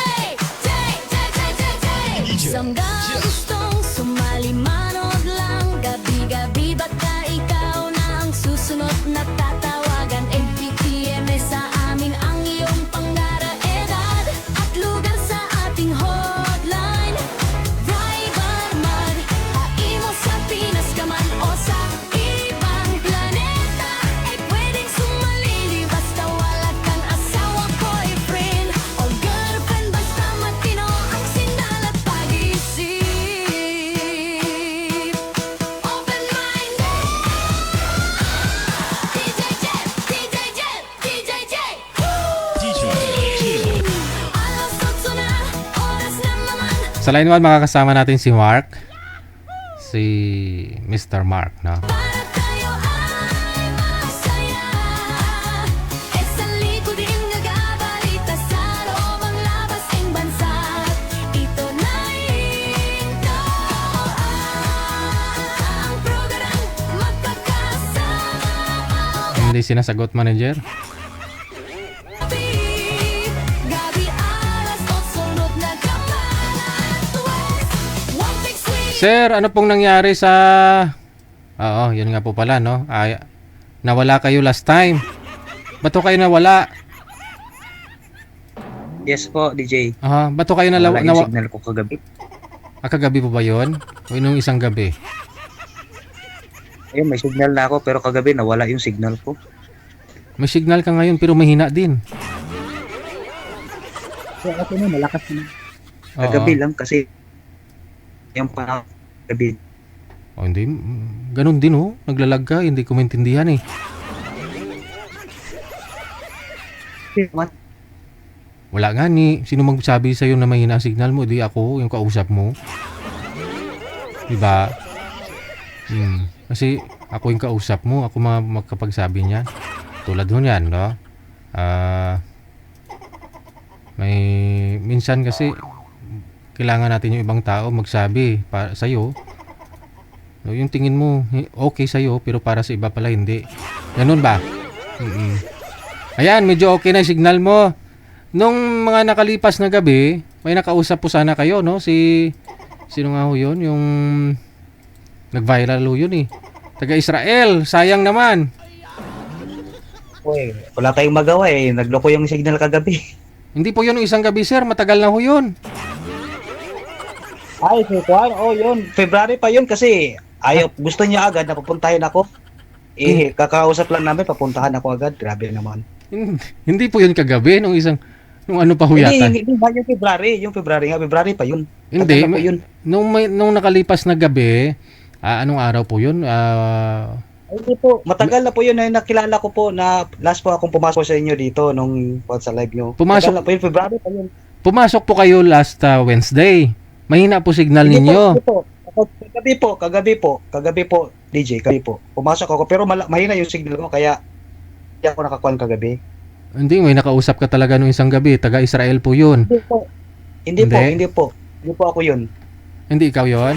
Isang gustong sumali manood lang gabi-gabi baka ikaw na ang susunod na tatawagan. MPTM sa amin ang iyong pangarap edad at lugar sa ating hotline. Driver man, haimo sa Pinas ka man o sa ibang planeta, ay pwedeng sumalili basta wala kang asawa, boyfriend o girlfriend, basta matino ang sindal at pag-isip. Open-minded, DJ Jet, DJ Jet, DJ Jet. Alas 8 na, oras na naman. Sa line 1, makakasama natin si Mark. Si Mr. Mark, no? Para tayo ay masaya. E sa likod din nagabalita sa loob ang labas ng bansa. Ito na ito ang program magkakasama. Hindi sinasagot, manager. Gabi alas 8 sunod na kamalas 1 big sweet. Sir, ano pong nangyari sa... Oo, yun nga po pala, no? Ay, nawala kayo last time. Ba't ho kayo nawala? Yes po, DJ. Ba't ho kayo Wala yung signal ko kagabi. kagabi po ba yun? O nung isang gabi? Ayun, may signal na ako pero kagabi nawala yung signal ko. May signal ka ngayon pero mahina din. So, ako na, malakas na. Oo. Kagabi lang kasi yung panahon kagabi. Oh, hindi. Ganun din ho. Naglalag ka. Hindi ko maintindihan eh. Wala nga ni. Sino magsabi sa'yo na mahina ang signal mo? Di ako, yung kausap mo. Diba? Kasi ako yung kausap mo. Ako magkapagsabi niya. Tulad ho niyan, no? May minsan kasi kailangan natin yung ibang tao magsabi para sa'yo. No, yung tingin mo okay sa'yo pero para sa iba pala hindi. Ganun ba? Ayan, medyo okay na yung signal mo. Nung mga nakalipas na gabi, may nakausap po sana kayo, no? Sino nga ho yun? Yung nag-viral ho yun eh. Taga Israel, sayang naman. Uy, wala tayong magawa eh. Nagloko yung signal kagabi. Hindi po yun yung isang gabi, sir. Matagal na ho yun. Ay, si Juan, yun. February pa yun kasi gusto niya agad na pupuntahin ako. Kakausap lang namin, papuntahan ako agad. Grabe naman. Hindi po yun kagabi, nung ano pa ho yata. Hindi ba yung February? Yung February nga, February pa yun. Hindi, Tagal na po yun. nung nakalipas na gabi, anong araw po yun? Hindi po, matagal na po yun na nakilala ko po na last po akong pumasok sa inyo dito nung sa live nyo. Pumasok- Matagal na po yun, February pa yun. Pumasok po kayo last Wednesday. Mahina po signal Hindi ninyo. po. Kagabi po, DJ, kagabi po. Pumasok ako pero mahina yung signal ko kaya hindi ako nakakuan kagabi. Hindi, may nakausap ka talaga nung isang gabi. Taga Israel po yun. Hindi po. Hindi po ako yun. Hindi ikaw yon.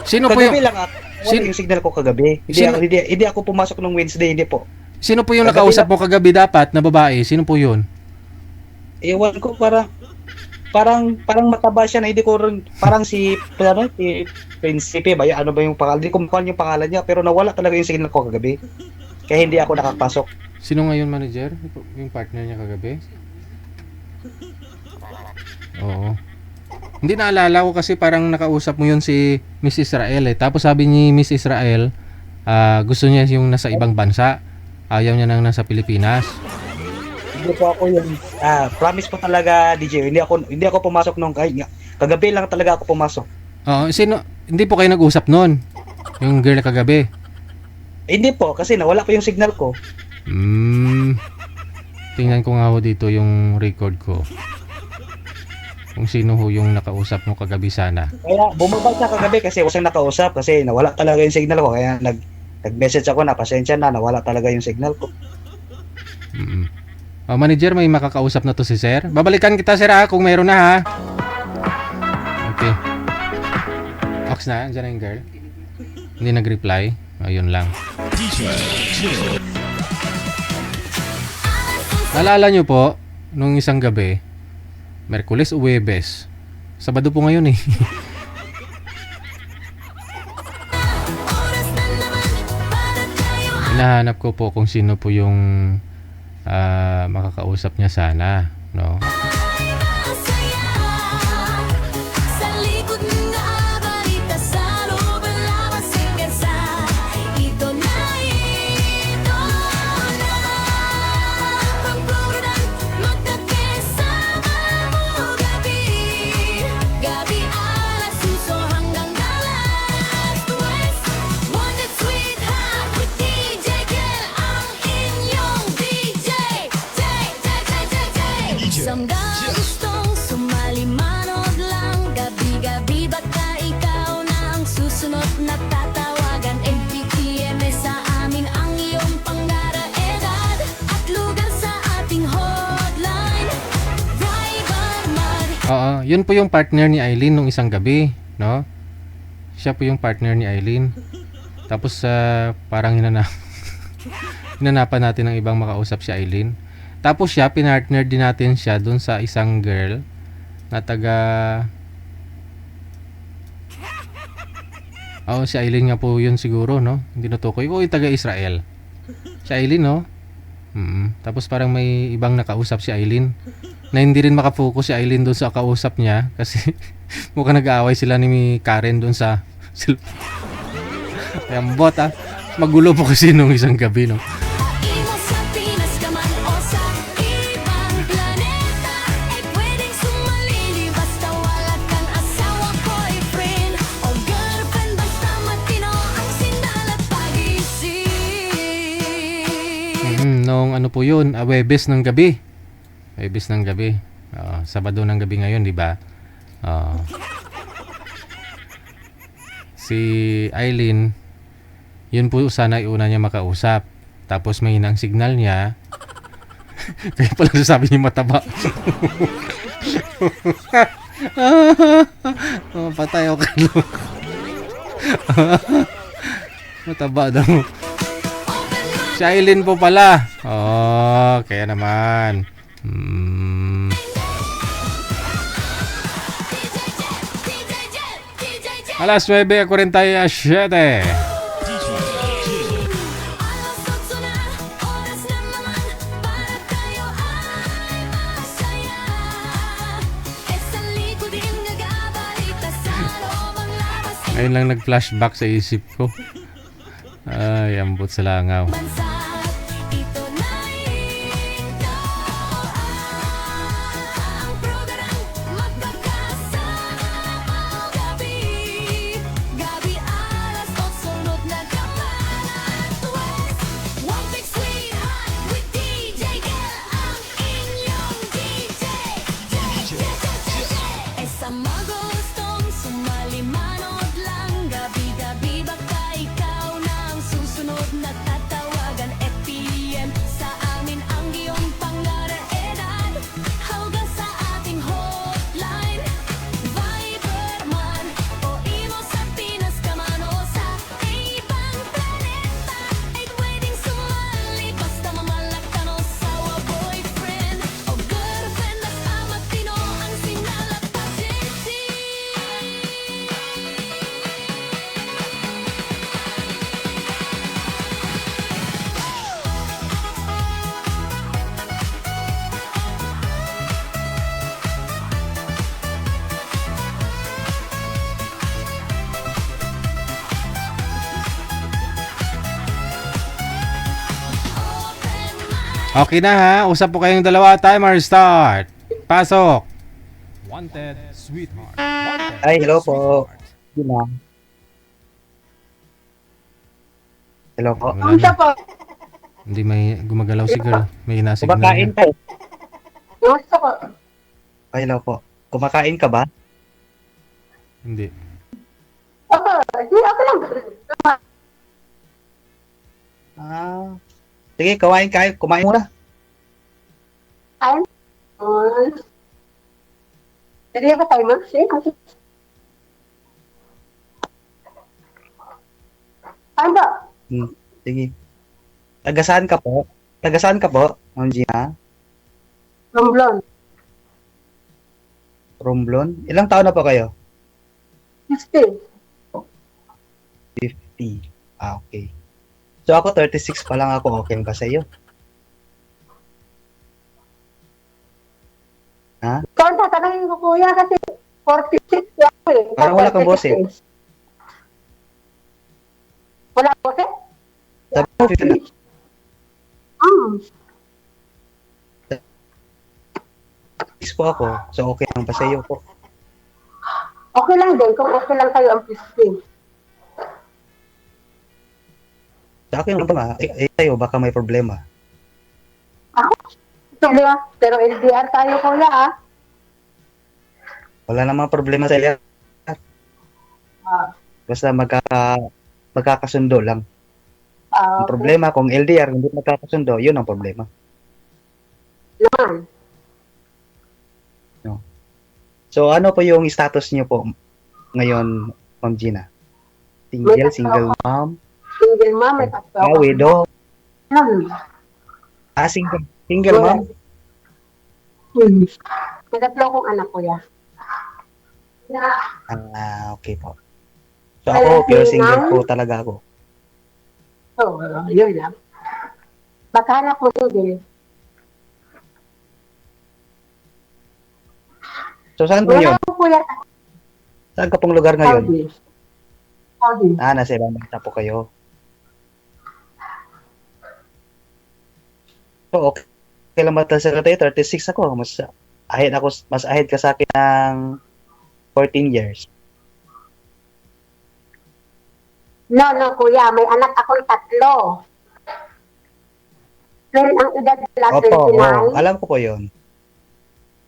Sino po Kagabi yung lang ako. Wala yung signal ko kagabi. Hindi ako pumasok nung Wednesday, hindi po. Sino po yung Kagabi nakausap mo kagabi dapat na babae? Sino po yun? Ewan ko, parang mataba siya na hindi ko rin, parang si Prinsipe ba, ano ba yung pangalan, hindi ko makuha yung pangalan niya, pero nawala talaga yung signal ko kagabi, kaya hindi ako nakapasok. Sino ngayon manager? Yung partner niya kagabi? Oo. Hindi naalala ko kasi parang nakausap mo yun si Miss Israel eh. Tapos sabi ni Miss Israel, gusto niya yung nasa ibang bansa. Ayaw niya nang nasa Pilipinas. Hindi po ako yun. Promise po talaga, DJ, hindi ako pumasok nung kagabi lang talaga ako pumasok. Oo, hindi po kayo nag-usap noon? Yung girl kagabi? Hindi po, kasi nawala po yung signal ko. Tingnan ko nga ho dito yung record ko. Kung sino ho yung nakausap mo kagabi sana. Kaya bumaba siya kagabi kasi wasang nakausap kasi nawala talaga yung signal ko. Kaya nag-message ako na pasensya na, nawala talaga yung signal ko. Manager, may makakausap na to si sir. Babalikan kita sir kung meron na ha. Okay. Ox na, andyan na yung girl. Hindi nag-reply. Ayun lang. Naalala nyo po, nung isang gabi, Merkules o Huwebes. Sabado po ngayon eh. Hinahanap ko po kung sino po yung makakausap niya sana, no? Sa likod ng balita sa loob ng labas hanggang sa ito na ang programa magkakasama mo gabi alas suso hanggang alas 2 Wanted Sweet Hot with DJ Kel ang inyong DJ Samdang gustong sumali manood lang gabi-gabi baka ikaw na ang susunod na tatawagan MPTMS sa amin ang iyong pangarap edad at lugar sa ating hotline Driver Mud Oo, yun po yung partner ni Eileen nung isang gabi, no? Siya po yung partner ni Eileen. Tapos parang hinanapan natin ng ibang makausap si Eileen. Tapos siya, pinartner din natin siya dun sa isang girl na taga... si Eileen nga po yun siguro, no? Hindi natukoy. Yung taga Israel. Si Eileen, no? Tapos parang may ibang nakausap si Eileen na hindi rin makafocus si Eileen dun sa kausap niya kasi mukhang nag-aaway sila ni Karen dun sa kaya bot magulo po kasi nung isang gabi, no? Imo sa Pinas ka man o sa ibang planeta ay pwedeng sumalili basta wala kang asawa, boyfriend o girlfriend basta matino ang sindal at pag-isip Nung ano po yun, Huwebes ng gabi. Huwebes ng gabi. Sabado ng gabi ngayon, di ba? Si Eileen, yun po sana iuna niya makausap. Tapos may hinang signal niya. Kaya pala sabi niya mataba. Patay ako. Mataba daw. Si Eileen po pala. Kaya naman. Alas 9:47. Ngayon lang nag-flashback sa isip ko. Ay, ambot sa langaw. Ito na ito ang programa magkakasama gabi alas 8 sunod na kapanan One Big Sweet Hot with DJ Kel ang inyong DJ sa magustong sumali manood lang gabi-gabi baka ikaw na ang susunod na tatawagan Okay na ha. Usap po kayong dalawa. Timer start. Pasok. Wanted, sweetheart. Wanted, Ay, hello po. sweetheart. Yun na. Hello po. Wala na. Hindi may gumagalaw si girl. May inasignal Kumakain na. ka. Ay, hello po. Kumakain ka ba? Hindi. Ah. Sige, kumain muna. Jadi apa timer sih? Ada. Sige. Tagasaan ka po? Tagasaan ka po, Ma'am Gina? Romblon. Romblon? Ilang taon na po kayo? 50. 50. Ah, okay. So ako 36 pa lang ako. Okay ba sa iyo? Kung tatanungin ko kuya kasi 46 ako eh. Parang wala kang boses. Wala boses? Sabi mo, 50. Hmm. 36 po ako. So okay lang ba sa iyo po? Okay lang din kung okay lang kayo ang 50. Sa akin lang ba? Tayo, baka may problema. Problema. Pero LDR tayo kuya ah. Wala namang problema sa iyo. Basta magkakasundo lang. Ang problema, kung LDR, hindi magkakasundo, yun ang problema. Naman. So ano po yung status niyo po ngayon, Ma'am Gina? Single mom? Single mom, may tatlo. Widow? Hmm. Single mom? May tatlo akong anak kuya. Ah, okay po. So ako, pure single po talaga ako. So, yun lang. Baka anak ko din. So saan po yun? Wala ko kuya. Saan ka pong lugar ngayon? Saudi. Nasa ibang bansa po kayo. So okay lang ba sa tayo? 36 ako. Mas ahead ka sa akin ng 14 years. No, kuya. May anak akong tatlo. Pero ang edad nila Opo, 29. alam ko po yun.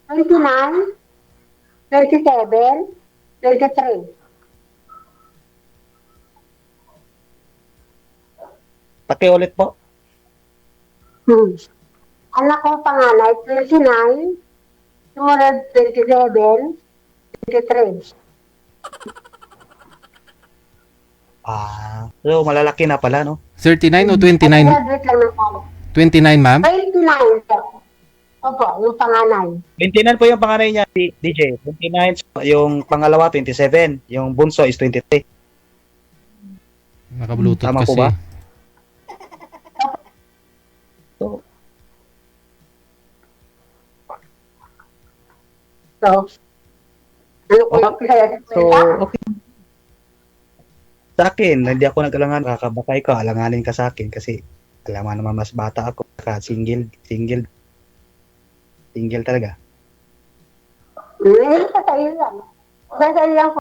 29, 37, 33. Pakiulit po. Anak ko panganay, 29, sumunod 27, 23. So malalaki na pala, no? 39 o 29? Graduate lang ng college. 29, ma'am? 29 po. Opo, yung panganay. 29 po yung panganay niya, DJ. 29, yung pangalawa, 27. Yung bunso is 23. Naka-bluetooth Tama kasi. po ba? So, ano ko yung So, okay. Sa akin, hindi ako nag-alangan. Kakabakay ka, alanganin ka sa akin kasi alam mo naman mas bata ako. Single talaga. Sa sa'yo lang. Sa sa'yo lang.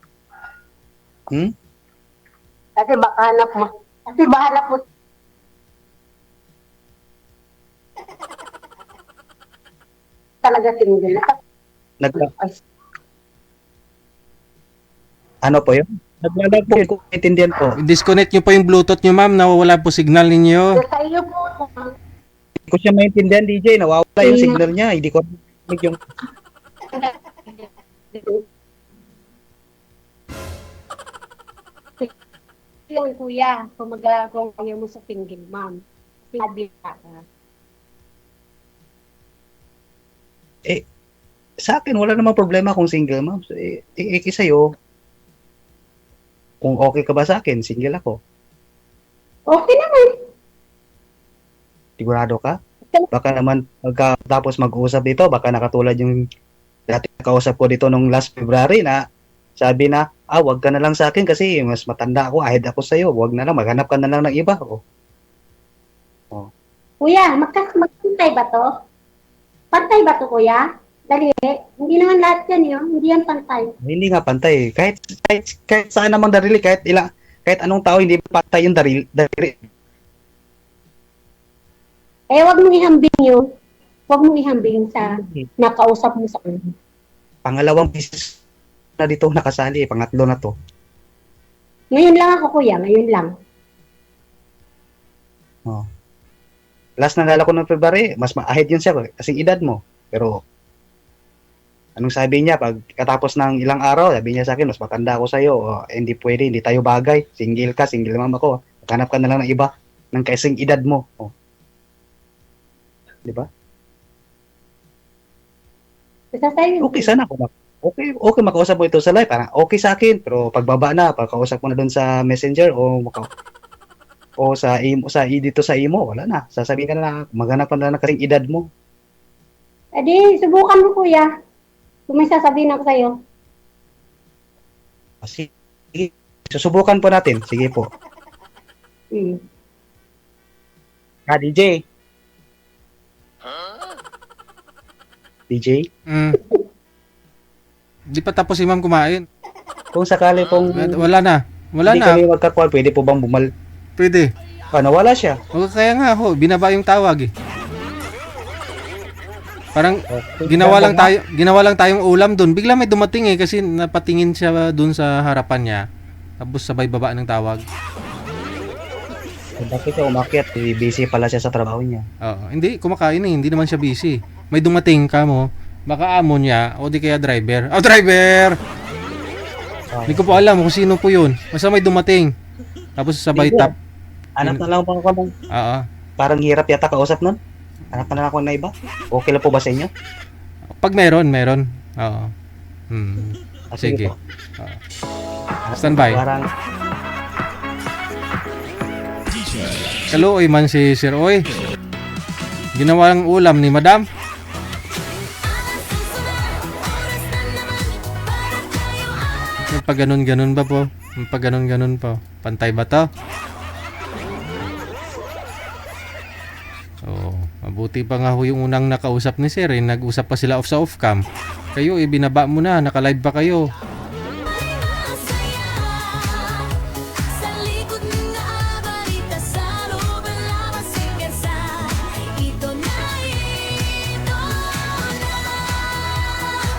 Kasi baka hanap mo. Kasi bahanap mo. Talaga single. Ano po yun? Naglalag po, kung maintindihan po. Disconnect nyo po yung bluetooth nyo, ma'am. Nawawala po signal ninyo. Sa iyo po. Hindi ko siya maintindihan, DJ. Nawawala yung signal niya. Hindi ko yung... Yung kuya, kung ayaw mo sa single mom. Single ka. Sa akin, wala namang problema kung single, ma'am. So, sa'yo, kung okay ka ba sa akin, single ako. Okay naman. Sigurado ka? Baka naman, tapos mag-uusap dito, baka nakatulad yung dati kausap ko dito nung last February na sabi na, wag ka na lang sa akin kasi mas matanda ako, ahead ako sa'yo, wag na lang, maghanap ka na lang ng iba. Kuya, magkita pantay ba to? Pantay ba to, kuya? Daliri? Hindi naman lahat yan yun. Hindi yan pantay. Hindi nga pantay. Kahit saan namang darili, kahit anong tao hindi pantay yung darili. Eh, wag mong ihambing yun. Wag mong ihambing sa nakausap mo sa kanya. Pangalawang beses na dito nakasali, pangatlo na to. Ngayon lang ako, kuya. Ngayon lang. Oh. Last na nalala ko ng February, mas ma-ahead yun siya kasing edad mo. Pero anong sabi niya pag katapos ng ilang araw, sabi niya sa akin, mas matanda ako sa'yo. Oh, hindi pwede, hindi tayo bagay. Single ka, single mama ko. Maghanap ka na lang ng iba ng kasing edad mo. Oh. Di ba? Basta sa'yo. Okay sana ako. Okay makausap mo ito sa live. Parang okay sa akin, pero pagbaba na, pagkausap mo na doon sa Messenger o sa dito sa imo, wala na. Sasabihin ka na maghanap ka na ng kasing edad mo. Edi, subukan mo, kuya. Kung may sasabihin ako sa'yo. Sige. Susubukan po natin. Sige po. DJ. DJ? Di pa tapos si ma'am kumain. Kung sakali pong Wala na. Wala hindi na. kami magkakuha, pwede po bang Pwede. nawala siya. O kaya nga ho, binaba yung tawag eh. Parang ginawa lang tayong ulam doon. Bigla may dumating eh kasi napatingin siya doon sa harapan niya. Tapos sabay baba ng tawag. Bakit siya umakyat? Busy pala siya sa trabaho niya. Oo, hindi kumakain eh, hindi naman siya busy. May dumating ka mo, baka amo niya o di kaya driver. Oh, driver! Hindi ko po alam kung sino po yun. Basta may dumating. Tapos sabay tap. Anak na lang po ako. Oo. Parang hirap yata kausap nun. Anak na lang ako na iba. Okay lang po ba sa inyo? Pag meron. Oo. Sige Sige. po. Standby. Parang Kaluoy man si Sir Oy. Ginawa ang ulam ni Madam. Pag ganun ba po? Pag ganun po. Pantay ba to? Oh, mabuti pa nga ho yung unang nakausap ni Sir. Nag-usap pa sila off cam. Kayo binaba mo na, naka-live pa kayo. Sa likod ng abarita sa loob ng labas hanggang ito na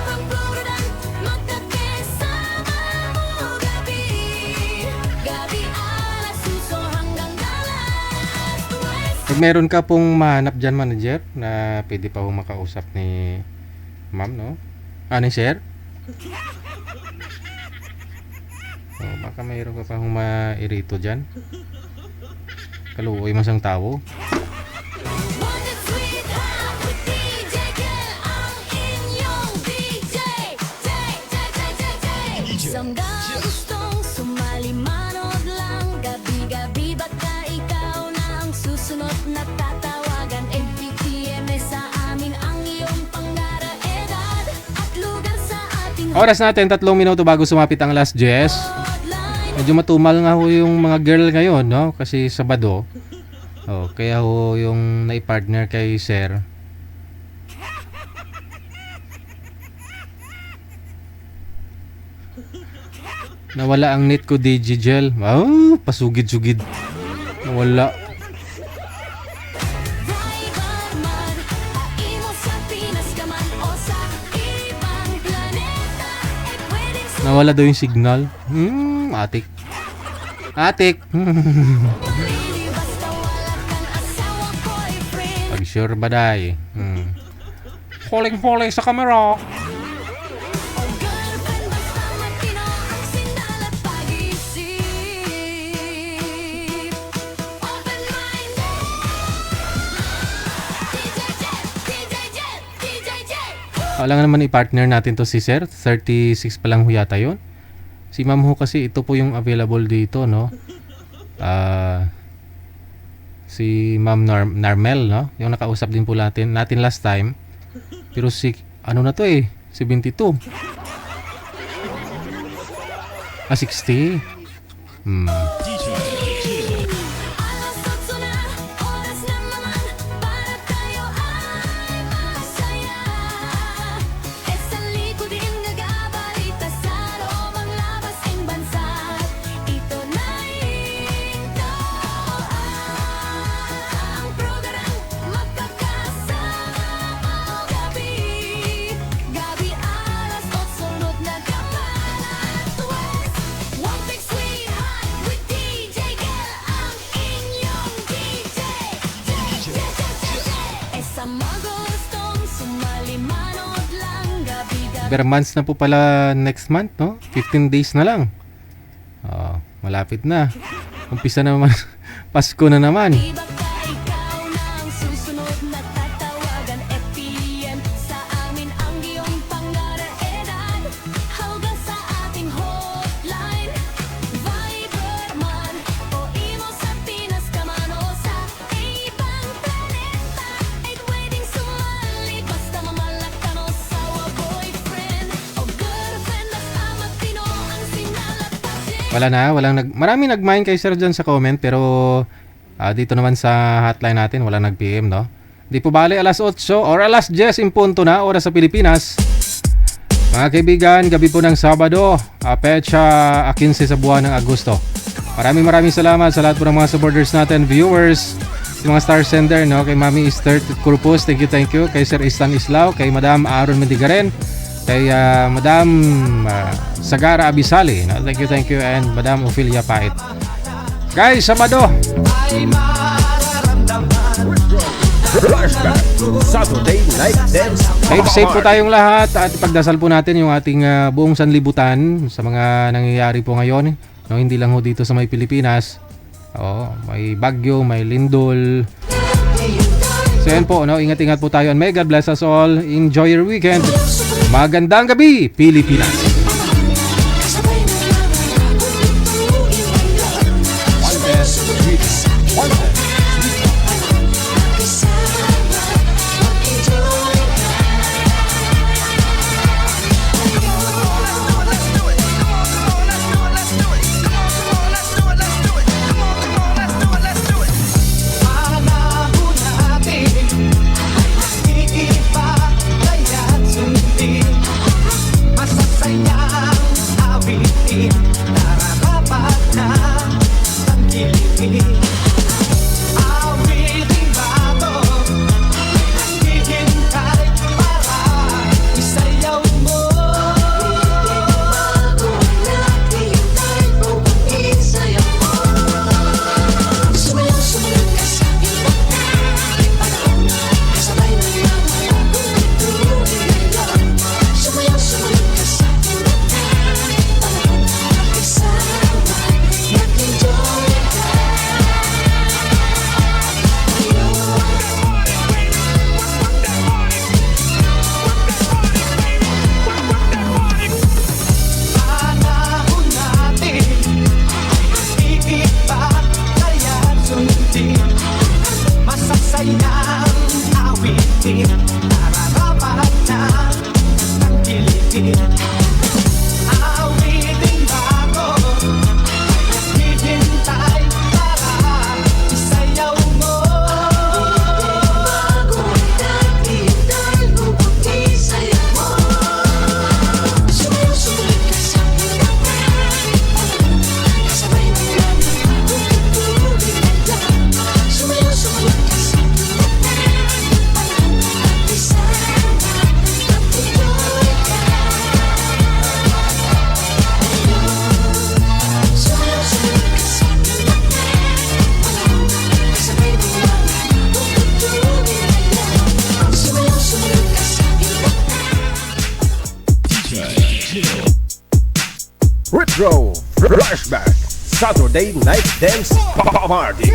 pagpurudan magkakasama mo gabi alas suso hanggang alas Pag meron ka pong mahanap dyan, manager, na pwede pa ho makausap ni ma'am, no? Ni Sir? Oh, baka mayroon ka pa hong mairito dyan. Kaluoy masang tao. Isang gustong sumali manood lang gabi-gabi baka ikaw na ang susunod na tatawagan MPTM sa amin ang iyong pangarap edad at lugar sa ating Oras natin, 3 minuto bago sumapit ang last Jess. Medyo matumal nga ho yung mga girl ngayon, no? Kasi Sabado. Oh, kaya ho yung nai-partner kay Sir. Nawala ang net ko, Digigel. Oh, pasugid-sugid. Nawala. Nawala daw yung signal. Atik. Pag sure ba day? Falling sa camera. Wala nga naman i-partner natin to si Sir. 36 pa lang ho yata yun. Si ma'am ho kasi ito po yung available dito, no? Si ma'am Narmel, no? Yung nakausap din po natin last time. Pero si, ano na to eh? 72. 60. Bermans na po pala next month, no? 15 days na lang. Malapit na. Umpisa na naman. Pasko na naman. Di ba ka ikaw na ang susunod na tatawagan? FPM sa amin ang iyong pangaraeran. Hawga sa ating hotline. Viber man o imo sa Pinas ka man o sa ibang planeta. Ain't waiting sumali basta mamalakan o sawa boyfriend o girlfriend. Basta matino ang sinalatasin. Wala na, marami nag-mine kay Sir dyan sa comment, pero dito naman sa hotline natin, wala nag-PM, no? Di po bali, alas 8 or alas 10 in punto na, oras sa Pilipinas. Mga kaibigan, gabi po ng Sabado, pecha 15 sa buwan ng Agosto. Maraming salamat sa lahat po ng mga supporters natin, viewers, sa mga star sender, no? Kay Mami Esther Corpus, thank you. Kay Sir Istan Islao, kay Madam Aaron Mendigaren, kay Madam Sagara Abisali, no? Thank you, and Madam Ophelia Pait. Guys, Sabado! Saturday Night Dance. Safe po tayong lahat at pagdasal po natin yung ating buong sanlibutan sa mga nangyayari po ngayon, no, hindi lang ho dito sa may Pilipinas. May bagyo, may lindol. So yan po, no, ingat po tayo and may God bless us all. Enjoy your weekend. Magandang gabi, Pilipinas. Retro Flashback Saturday Night Dance Party.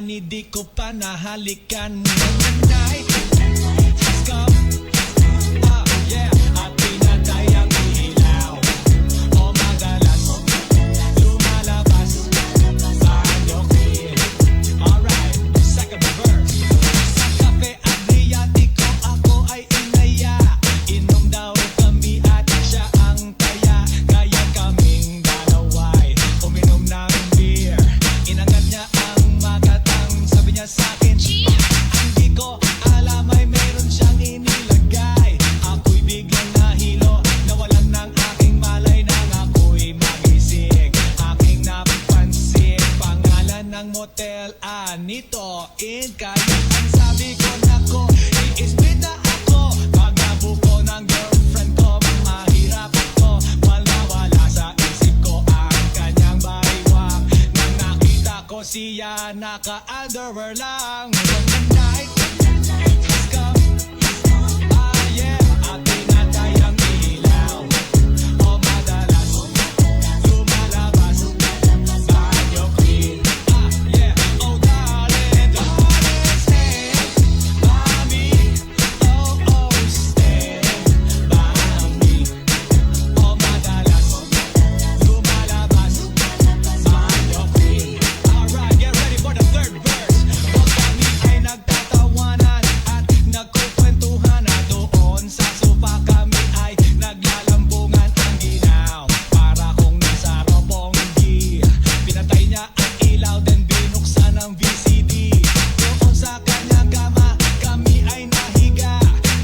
Di ko pa nahalikan night has come. Yeah, at pinatay ang ilaw. O madalas lumalabas Banyo Queen. Alright, second verse. Sa Cafe Adriatico ako ay inaya. Inom daw kami at siya ang taya. well, anitoin kaya ang sabi ko nako, i-split na ako. Pag nabuko ng girlfriend ko, mahirap ako. Wala sa isip ko ang kanyang baywang. Nang nakita ko siya, naka-underwear lang. One night, let's go. Ah yeah, at pinatay ang ilaw. O madalas, lumalabas banyo queen. Ah yeah, oh darling, darling, stand by me. Oh oh, stand by me. O madalas, lumalabas banyo queen. Alright, get ready for the third verse. Pag kami ay nagtatawanan at nagkukwentuhan na doon sa sofa, kami ay naglalambungan ang ginaw. Para kung nasa robonggi, pinatay niya ang ilaw, then binuksan ang VCD. Doon sa kanyang kama, kami ay nahiga.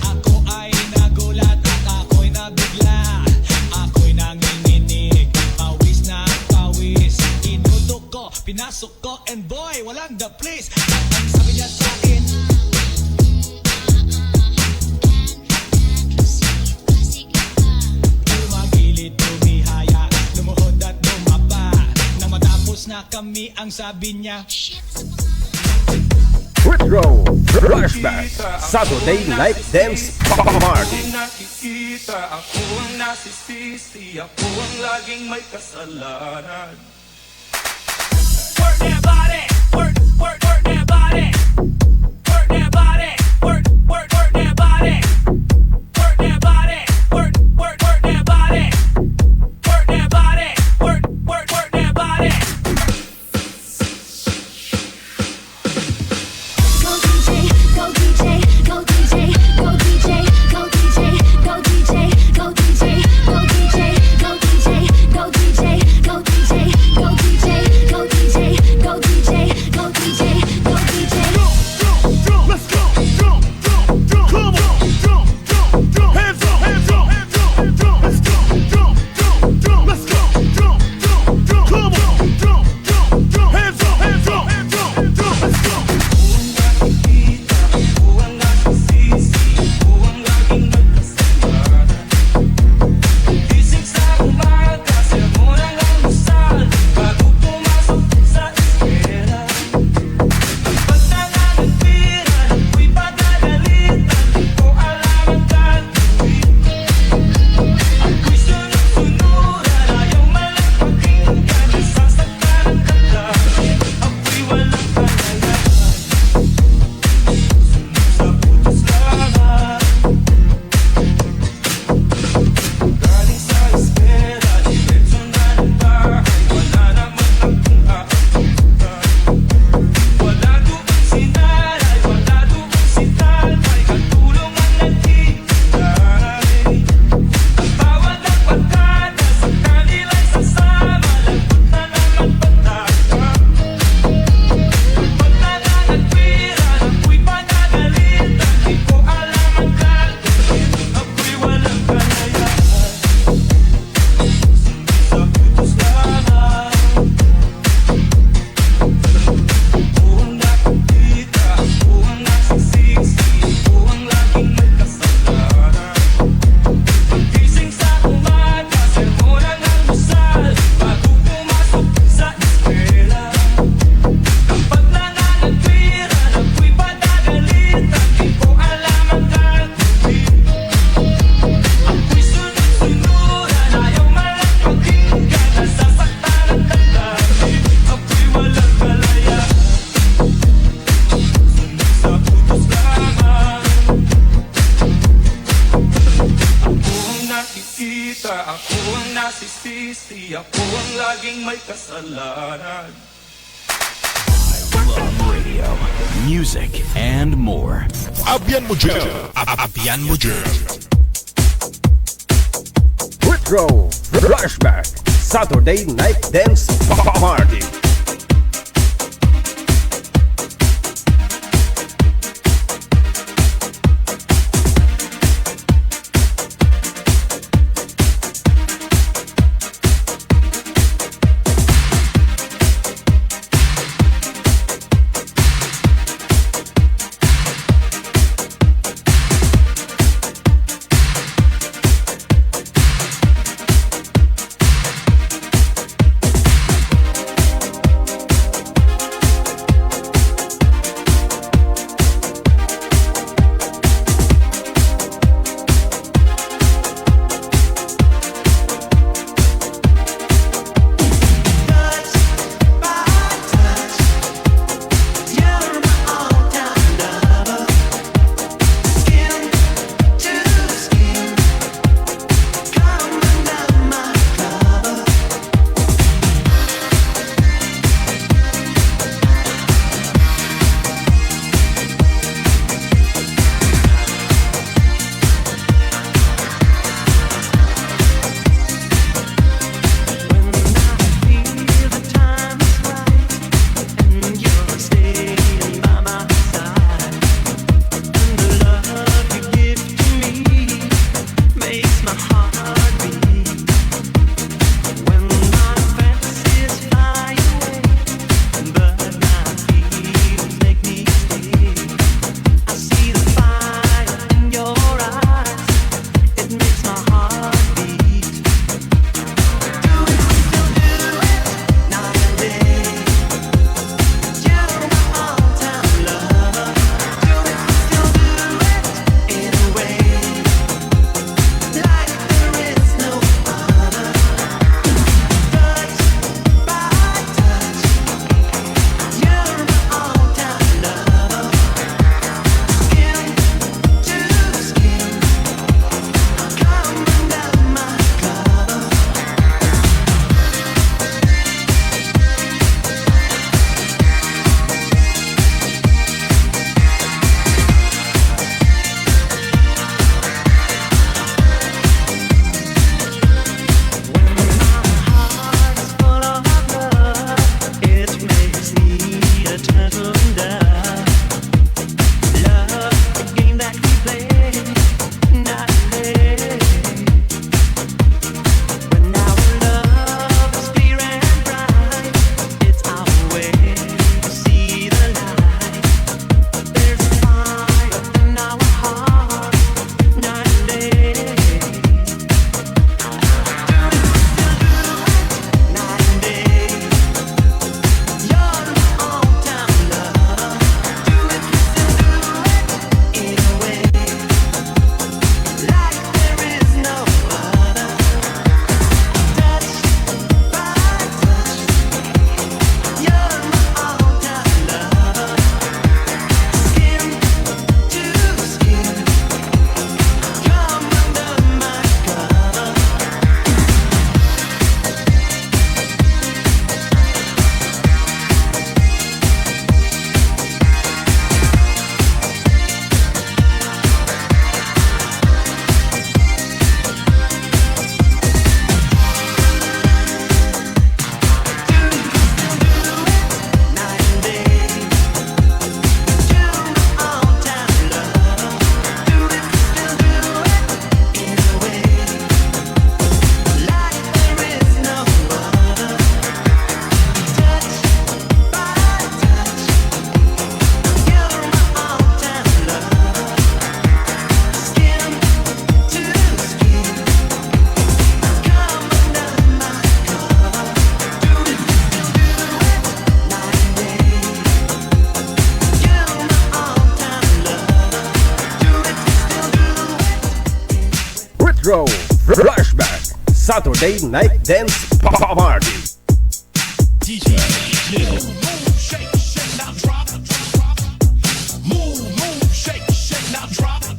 Ako ay nagulat at ako'y nabigla. Ako'y nanginginig, pawis na pawis. Inutok ko, pinasok ko, and boy, walang the place. At ang sabi niya sa akin, tumagilid, tumihaya, lumuhod at lumaba. Nang matapos na kami, ang sabi niya, Retro Flashback Saturday Night Dance Party. nakikita ako ang nasisisi, ako ang laging may kasalanan. Work that body, work that body. Work that body, work that body. Work that body, work that body. Work that body, work that body. Go DJ, go DJ, go DJ, go DJ, go DJ, go DJ, go DJ, go DJ, go DJ, go DJ, go DJ, go DJ, go DJ, go DJ, go DJ, go DJ. Let's go, jump, jump, jump, come on, jump, jump, jump, hands up, hands up, jump, jump, let's go, jump, jump, jump, let's go, jump, jump, jump, come on, jump, jump, jump, hands up, hands up, jump, jump, let's go. Gising sa umaga, sermon ang almusal, bago pumasok sa eskwela. Pagtangan ng pira, ako'y padadalitan, di ko alam ang gagawin. Ako'y sunod-sunuran, ayaw malagpakinggan, nasasaktan ang damdamin. Ako'y walang kalayahan, sa utos lamang. Galing sa eskwela, diretso na ng bahay, wala naman akong aabutan. Wala doon si nanay, wala doon si tatay, katulong ang nagtitay. Ang bawat ang pagkata sa kanila'y sasama, lagot na naman pataka. Pagtangan ng pira, ako'y padadalitan, di ko alam ang gagawin. Ako'y walang kalayahan, sa utos lamang. Ako ang nakikita, ako ang nasisisi, ako ang laging may kasalanan. Paggising sa umaga, sermon ang almusal, bago pumasok sa eskwela. Kapag nananagpiran, ako'y padadalitan, di ko alam ang gagawin. Ako'y sunod-sunuran, ayaw malagpakinggan, nasasaktan ang damdamin. Ako'y walang kalayahan, sa utos lamang. Ako ang nakikita, ako ang nasisisi, ako ang laging may kasalanan. Love radio, music, and more. Abyan mo dyan. Abyan mo dyan. Retro Flashback Saturday Night Dance Party. Retro Flashback Saturday Night Dance Party. DJ Lil. Shake, shake, now drop. Move, move, shake, shake, now drop.